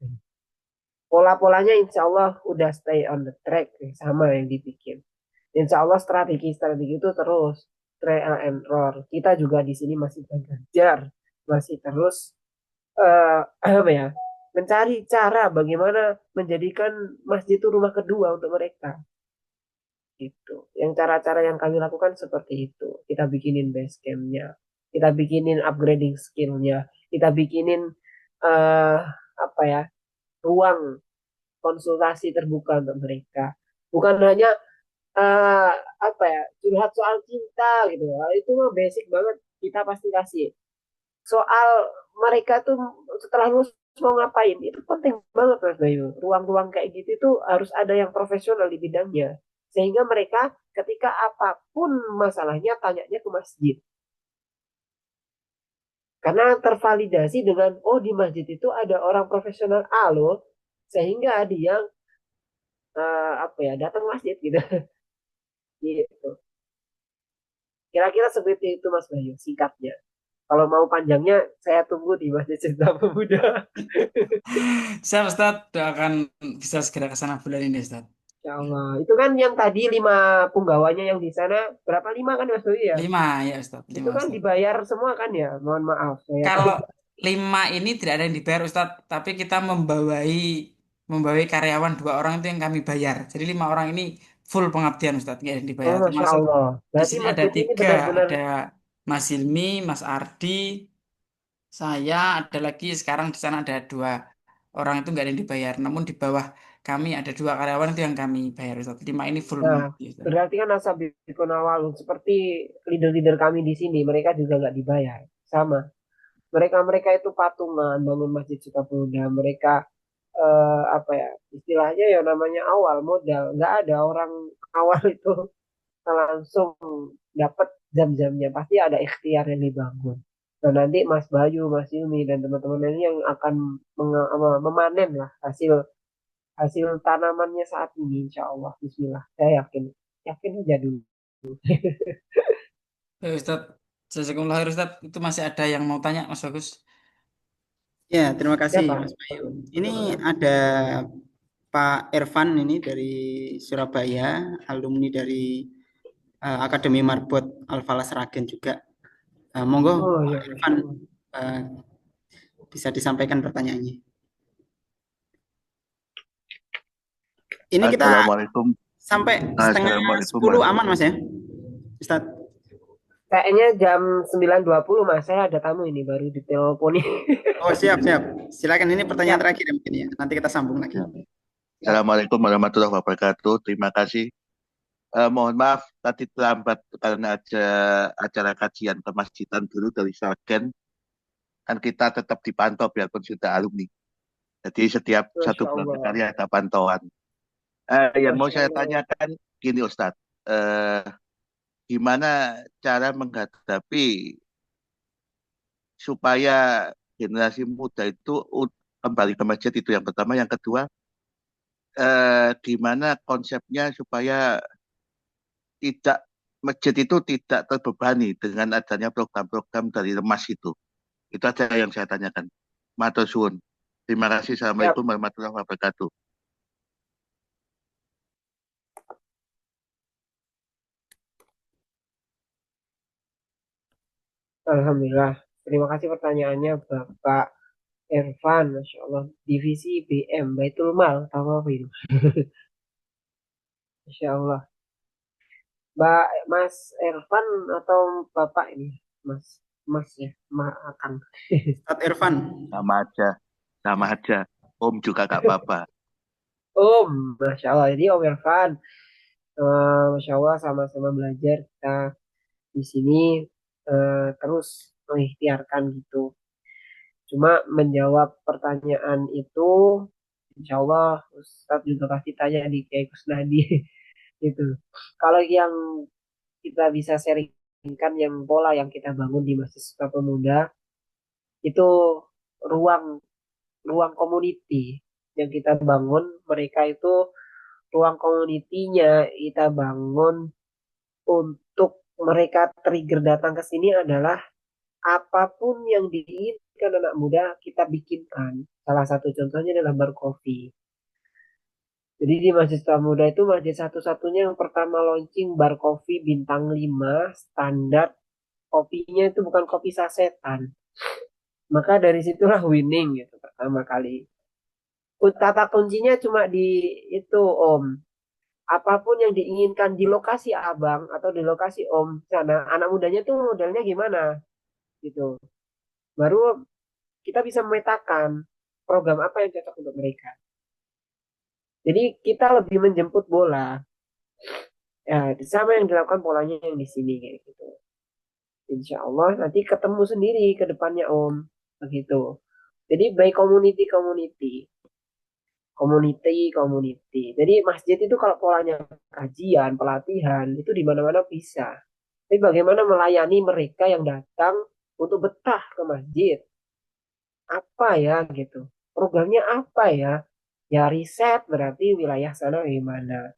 Pola-polanya insya Allah udah stay on the track, sama yang dibikin. Insya Allah strategi-strategi itu terus trial and error. Kita juga di sini masih belajar, masih terus apa ya, mencari cara bagaimana menjadikan masjid itu rumah kedua untuk mereka. Gitu. Yang cara-cara yang kami lakukan seperti itu. Kita bikinin base camp-nya, kita bikinin upgrading skill-nya, kita bikinin eh apa ya, ruang konsultasi terbuka untuk mereka. Bukan hanya eh apa ya, curhat soal cinta gitu. Itu mah basic banget, kita pasti kasih. Soal mereka tuh setelah lulus mau ngapain, itu penting banget Mas Bayu. Ruang-ruang kayak gitu itu harus ada yang profesional di bidangnya, sehingga mereka ketika apapun masalahnya tanyanya ke masjid, karena tervalidasi dengan oh di masjid itu ada orang profesional A loh, sehingga dia apa ya, datang masjid gitu. Gitu. Kira-kira seperti itu Mas Bayu singkatnya. Kalau mau panjangnya saya tunggu di Masjid Cinta Pemuda. Siap Ustadz, doakan bisa segera ke sana bulan ini Ustadz. Ya Allah. Itu kan yang tadi 5 punggawanya yang di sana, berapa, 5 kan Mas Bayu ya? 5 ya Ustadz, Itu 5 kan Ustadz. dibayar semua kan ya? Mohon maaf, saya Kalau 5 ini tidak ada yang dibayar Ustadz, tapi kita membawai karyawan 2 orang itu yang kami bayar. Jadi 5 orang ini full pengabdian Ustadz, nggak ada yang oh dibayar. Masya Termasuk Allah. di Berarti sini ada masjid ini 3, benar-benar, ada Mas Hilmi, Mas Ardi, saya, ada lagi sekarang di sana ada 2 orang itu nggak ada yang dibayar. Namun di bawah kami ada 2 karyawan itu yang kami bayar Ustadz. 5 ini full nah pengabdi Ustadz. berarti kan asabikun awalun seperti leader-leader kami di sini, mereka juga nggak dibayar. Sama. Mereka-mereka itu patungan bangun Masjid Sukapemuda. Mereka apa ya, istilahnya ya namanya awal modal. Nggak ada orang awal itu langsung dapat jam-jamnya, pasti ada ikhtiar yang dibangun. Nah nanti Mas Bayu, Mas Yumi dan teman-teman ini yang akan memanen lah hasil hasil tanamannya saat ini, insya Allah. Bismillah, saya yakin, yakin aja dulu. Ya Ustadz, jazakumullah khair Ustadz. Itu masih ada yang mau tanya Mas Bagus? Ya, terima Ya kasih Pak. Mas Bayu. Ini ada Pak Irfan ini dari Surabaya, alumni dari Akademi Marbot Al-Falah Sragen juga. Monggo Oh Pak ya, Masya Irfan Allah. eh, bisa disampaikan pertanyaannya. Ini kita Assalamualaikum. sampai setengah Assalamualaikum 10 aman Mas ya, Ustadz? Kayaknya jam 9.20 Mas, saya ada tamu ini baru diteleponin. Oh siap siap. Silakan, ini pertanyaan Siap, terakhir mungkin ya. Nanti kita sambung lagi. Ya. siap. Assalamualaikum warahmatullahi wabarakatuh. Terima kasih. Mohon maaf tadi terlambat karena ada acara kajian kemasjidan dulu dari Sargen. Kan kita tetap dipantau biarpun sudah alumni. Jadi setiap Masya 1 bulan Allah. sekali ada pantauan. Yang mau Masya saya Allah. tanyakan gini Ustadz. Gimana cara menghadapi supaya generasi muda itu kembali ke masjid, itu yang pertama. Yang kedua, gimana konsepnya supaya tidak masjid itu tidak terbebani dengan adanya program-program dari Remas itu. Itu aja yang saya tanyakan. Matur suwun. Terima kasih. Siap. Assalamualaikum warahmatullahi wabarakatuh. Alhamdulillah. Terima kasih pertanyaannya Bapak Irfan, Masya Allah. Divisi BM, Baitul Mal, tahu apa itu? Masya Allah. Mbak Mas Irfan atau Bapak ini? Mas, Mas ya, Akang. Ustadz Irfan. Sama aja. Sama aja. Om juga gak apa-apa. Om, Masya Allah. Jadi Om Irfan, Masya Allah sama-sama belajar kita di sini terus mengikhtiarkan gitu. Cuma menjawab pertanyaan itu, insya Allah Ustadz juga pasti tanya di Kiai Kusnadi gitu. Kalau yang kita bisa sharingkan yang pola yang kita bangun di Masjid Suka Pemuda itu ruang ruang community yang kita bangun, mereka itu ruang community-nya kita bangun untuk mereka trigger datang ke sini adalah apapun yang diinginkan anak muda kita bikinkan. Salah satu contohnya adalah bar kopi. Jadi di Masjid Muda itu masjid satu-satunya yang pertama launching bar kopi bintang 5 standar, kopinya itu bukan kopi sasetan. Maka dari situlah winning gitu pertama kali. Kata kuncinya cuma di itu Om. Apapun yang diinginkan di lokasi Abang atau di lokasi Om sana, anak mudanya tuh modelnya gimana gitu. Baru kita bisa memetakan program apa yang cocok untuk mereka. Jadi kita lebih menjemput bola. Ya, sama yang dilakukan polanya yang di sini kayak gitu. Insya Allah nanti ketemu sendiri ke depannya Om. Begitu. Jadi by community. Jadi masjid itu kalau polanya kajian, pelatihan, itu di mana-mana bisa. Tapi bagaimana melayani mereka yang datang untuk betah ke masjid? Apa ya gitu? Programnya apa ya? Ya riset berarti wilayah sana gimana.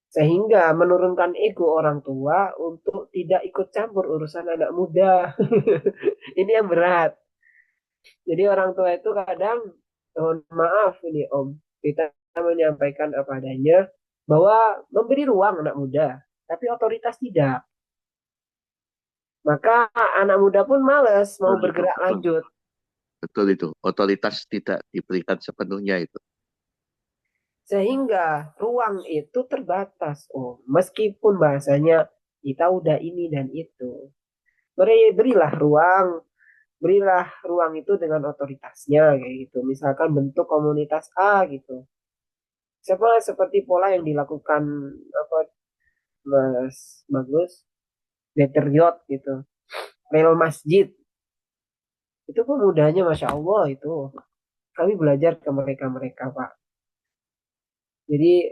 Sehingga menurunkan ego orang tua untuk tidak ikut campur urusan anak muda. Ini yang berat. Jadi orang tua itu kadang, mohon maaf ini Om, kita menyampaikan apa adanya, bahwa memberi ruang anak muda, tapi otoritas tidak. Maka anak muda pun males mau Betul itu, bergerak betul. lanjut. Betul itu. Otoritas tidak diberikan sepenuhnya itu. Sehingga ruang itu terbatas. Oh, meskipun bahasanya kita udah ini dan itu. Berilah ruang itu dengan otoritasnya kayak gitu. Misalkan bentuk komunitas A gitu. Seperti pola yang dilakukan apa Mas Bagus, Better Yacht gitu. Rel Masjid. Itu pemudanya Masya Allah itu. Kami belajar ke mereka-mereka Pak. Jadi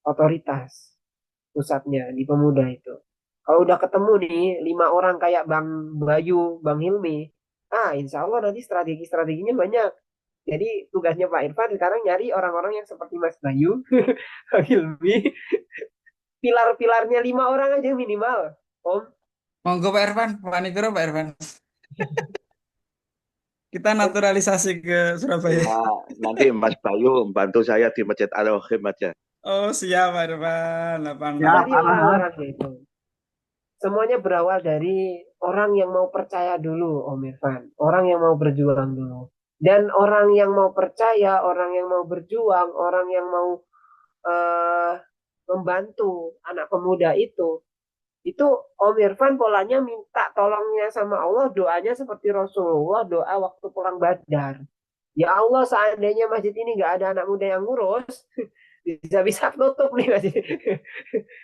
otoritas pusatnya di pemuda itu. Kalau udah ketemu nih 5 orang kayak Bang Bayu, Bang Hilmi, insya Allah nanti strategi-strateginya banyak. Jadi tugasnya Pak Irfan sekarang nyari orang-orang yang seperti Mas Bayu, Bang Hilmi, pilar-pilarnya 5 orang aja minimal. Om, Monggo Pak Irfan, Pak Nigro, Pak Irfan. Kita naturalisasi ke Surabaya. Ya, nanti Mas Bayu bantu saya di Masjid Al-Rahim aja. Oh, siap Pak Irfan. cari 86. orang-orang itu. Semuanya berawal dari orang yang mau percaya dulu, Om Irfan. Orang yang mau berjuang dulu. Dan orang yang mau percaya, orang yang mau berjuang, orang yang mau eh, membantu anak pemuda itu Om Irfan polanya minta tolongnya sama Allah, doanya seperti Rasulullah doa waktu perang Badar. Ya Allah, seandainya masjid ini nggak ada anak muda yang ngurus, bisa-bisa tutup nih masjid.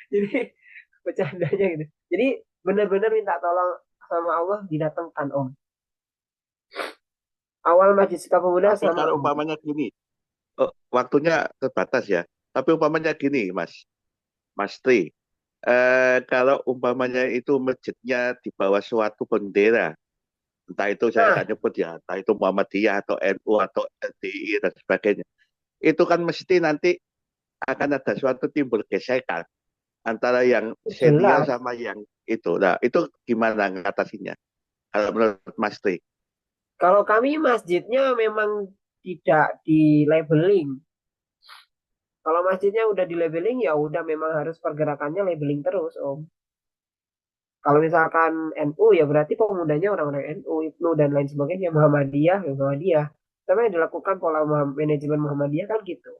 Jadi bercandanya gitu. Jadi benar-benar minta tolong sama Allah didatangkan Om. Awal Masjid Suka Pemuda Tapi sama kalau Om. umpamanya gini, waktunya terbatas ya. Tapi umpamanya gini, Mas Tri, kalau umpamanya itu masjidnya di bawah suatu bendera, entah itu saya Nah, akan nyebut ya, entah itu Muhammadiyah atau NU atau LDI dan sebagainya, itu kan mesti nanti akan ada suatu timbul gesekan antara yang senior jelas. sama yang itu. Nah, itu gimana ngatasinya? Kalau menurut Mas Tri? Kalau kami masjidnya memang tidak di labeling. Kalau masjidnya udah di labeling ya udah memang harus pergerakannya labeling terus Om. Kalau misalkan NU ya berarti pemudanya orang-orang NU, IPNU dan lain sebagainya, Muhammadiyah, ya Muhammadiyah. Tapi yang dilakukan pola manajemen Muhammadiyah kan gitu.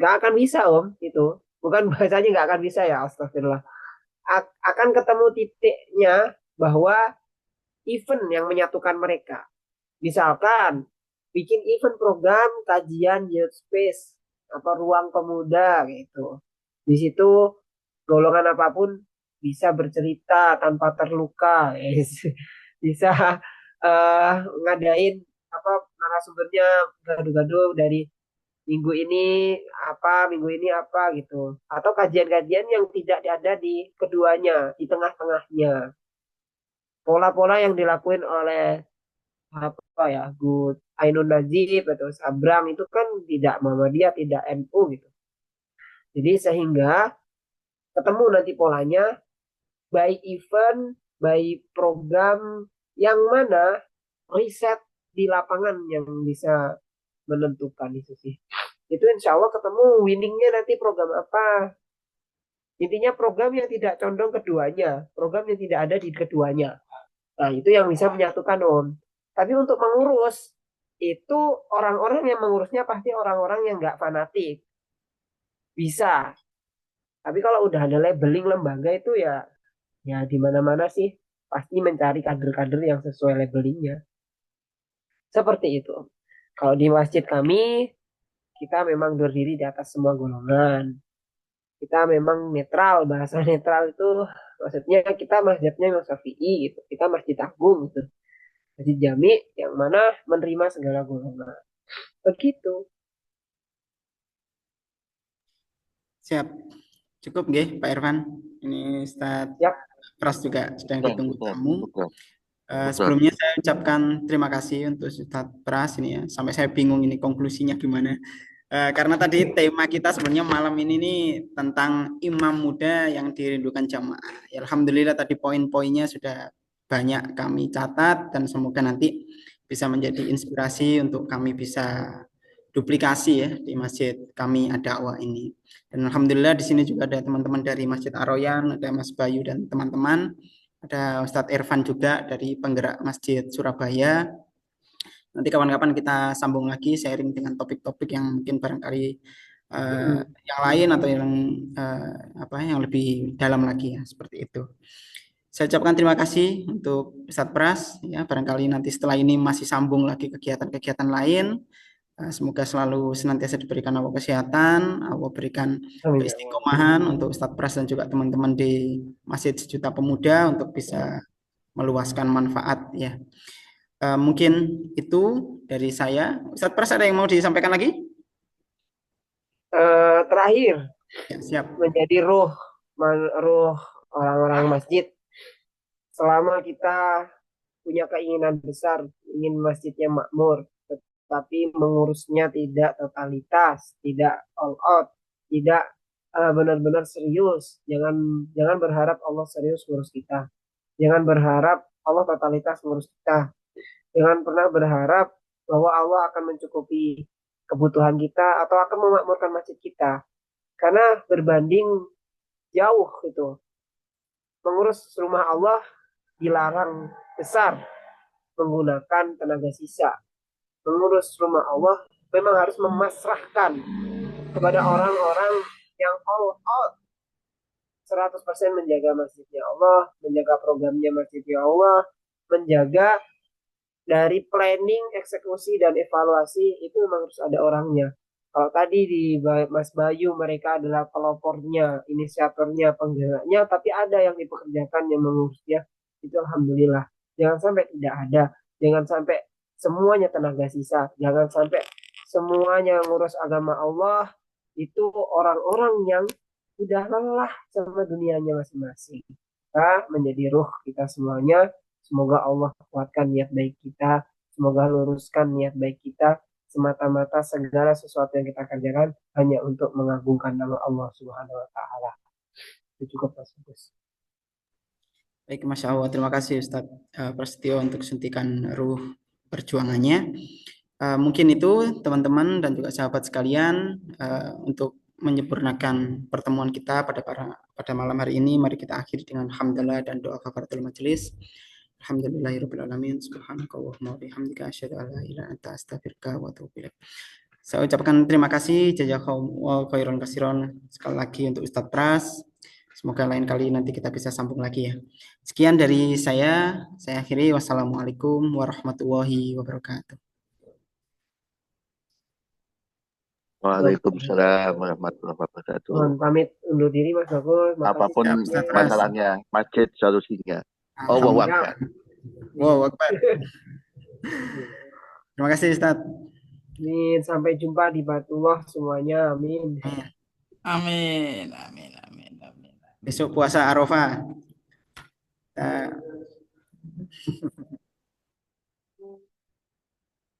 Gak akan bisa Om itu. Bukan bahasanya gak akan bisa ya, astagfirullah. Akan ketemu titiknya bahwa event yang menyatukan mereka. Misalkan bikin event program kajian youth space apa ruang pemuda gitu. Di situ golongan apapun bisa bercerita tanpa terluka, bisa ngadain apa narasumbernya gaduh-gaduh dari minggu ini apa gitu, atau kajian-kajian yang tidak ada di keduanya, di tengah-tengahnya. Pola-pola yang dilakuin oleh apa ya, Gus Ainun Najib atau Sabrang itu kan tidak Muhammadiyah, tidak NU gitu. Jadi sehingga ketemu nanti polanya, by event, by program, yang mana riset di lapangan yang bisa menentukan itu sih. Itu insya Allah ketemu winningnya nanti program apa. Intinya program yang tidak condong keduanya, program yang tidak ada di keduanya. Nah itu yang bisa menyatukan Om. Tapi untuk mengurus, itu orang-orang yang mengurusnya pasti orang-orang yang nggak fanatik. Bisa. Tapi kalau udah ada labeling lembaga itu ya di mana-mana sih pasti mencari kader-kader yang sesuai labelingnya. Seperti itu. Kalau di masjid kami, kita memang berdiri di atas semua golongan. Kita memang netral, bahasa netral itu maksudnya kita masjidnya Imam Syafi'i gitu. Kita masjid agung gitu. Masjid Jami yang mana menerima segala golongan. Begitu. Siap. Cukup nggih Pak Irfan. Ini Ustadz Yap. Pras juga sedang Betul, ditunggu betul, tamu. betul, betul. Sebelumnya saya ucapkan terima kasih untuk Ustadz Pras ini ya. Sampai saya bingung ini konklusinya gimana. Karena tadi tema kita sebenarnya malam ini nih tentang imam muda yang dirindukan jamaah. Ya, alhamdulillah tadi poin-poinnya sudah banyak kami catat dan semoga nanti bisa menjadi inspirasi untuk kami bisa duplikasi ya di masjid kami Ad-Da'wah ini. Dan alhamdulillah di sini juga ada teman-teman dari Masjid Ar-Royan, ada Mas Bayu dan teman-teman, ada Ustadz Irfan juga dari penggerak Masjid Surabaya. Nanti kawan-kawan kita sambung lagi sharing dengan topik-topik yang mungkin barangkali yang lain atau yang lebih dalam lagi ya, seperti itu. Saya ucapkan terima kasih untuk Ustadz Pras ya, barangkali nanti setelah ini masih sambung lagi kegiatan-kegiatan lain. Semoga selalu senantiasa diberikan Allah kesehatan, Allah berikan keistiqomahan untuk Ustadz Pras dan juga teman-teman di Masjid Sejuta Pemuda untuk bisa meluaskan manfaat ya. Mungkin itu dari saya. Ustadz Pras ada yang mau disampaikan lagi? Terakhir, Ya, siap. menjadi ruh orang-orang masjid. Selama kita punya keinginan besar, ingin masjidnya makmur, tapi mengurusnya tidak totalitas, tidak all out, tidak benar-benar serius. Jangan berharap Allah serius ngurus kita. Jangan berharap Allah totalitas ngurus kita. Jangan pernah berharap bahwa Allah akan mencukupi kebutuhan kita atau akan memakmurkan masjid kita. Karena berbanding jauh itu. Mengurus rumah Allah dilarang besar menggunakan tenaga sisa. Mengurus rumah Allah memang harus memasrahkan kepada orang-orang yang all out 100% menjaga masjidnya Allah, menjaga programnya masjidnya Allah, menjaga dari planning, eksekusi, dan evaluasi itu memang harus ada orangnya. Kalau tadi di Mas Bayu mereka adalah pelopornya, inisiatornya, penggeraknya, tapi ada yang dipekerjakan yang mengurusnya, itu alhamdulillah. Jangan sampai tidak ada, jangan sampai semuanya tenaga sisa, jangan sampai semuanya ngurus agama Allah itu orang-orang yang sudah lelah sama dunianya masing-masing. Kita menjadi ruh kita semuanya. Semoga Allah kuatkan niat baik kita. Semoga luruskan niat baik kita. Semata-mata segala sesuatu yang kita kerjakan hanya untuk mengagungkan nama Allah Subhanahu wa Ta'ala. Itu cukup, Mas Agus. Baik, Masya Allah. Terima kasih Ustadz Prasetyo untuk suntikan ruh perjuangannya. Mungkin itu teman-teman dan juga sahabat sekalian untuk menyempurnakan pertemuan kita pada malam hari ini. Mari kita akhiri dengan hamdalah dan doa kafaratul majelis. Alhamdulillahirrahmanirrahim. Subhanakallahumma bihamdika asyhadu an la ilaha illa anta astaghfiruka wa atubu ilaik. Saya ucapkan terima kasih jazakallahu khairan katsiran sekali lagi untuk Ustadz Pras. Semoga lain kali nanti kita bisa sambung lagi ya. Sekian dari saya akhiri. Wassalamualaikum warahmatullahi wabarakatuh. Waalaikumsalam warahmatullahi wabarakatuh. Mohon pamit undur diri Mas Bagus. Makasih. Apapun Siap, Ustaz Ras. masalahnya, masjid solusinya. Allahu Alhamdulillah. Akbar. Wow, Akbar. Terima kasih Ustaz. Amin. Sampai jumpa di Batullah semuanya. Amin. Amin, amin, amin, amin. Besok puasa Arafah. Kita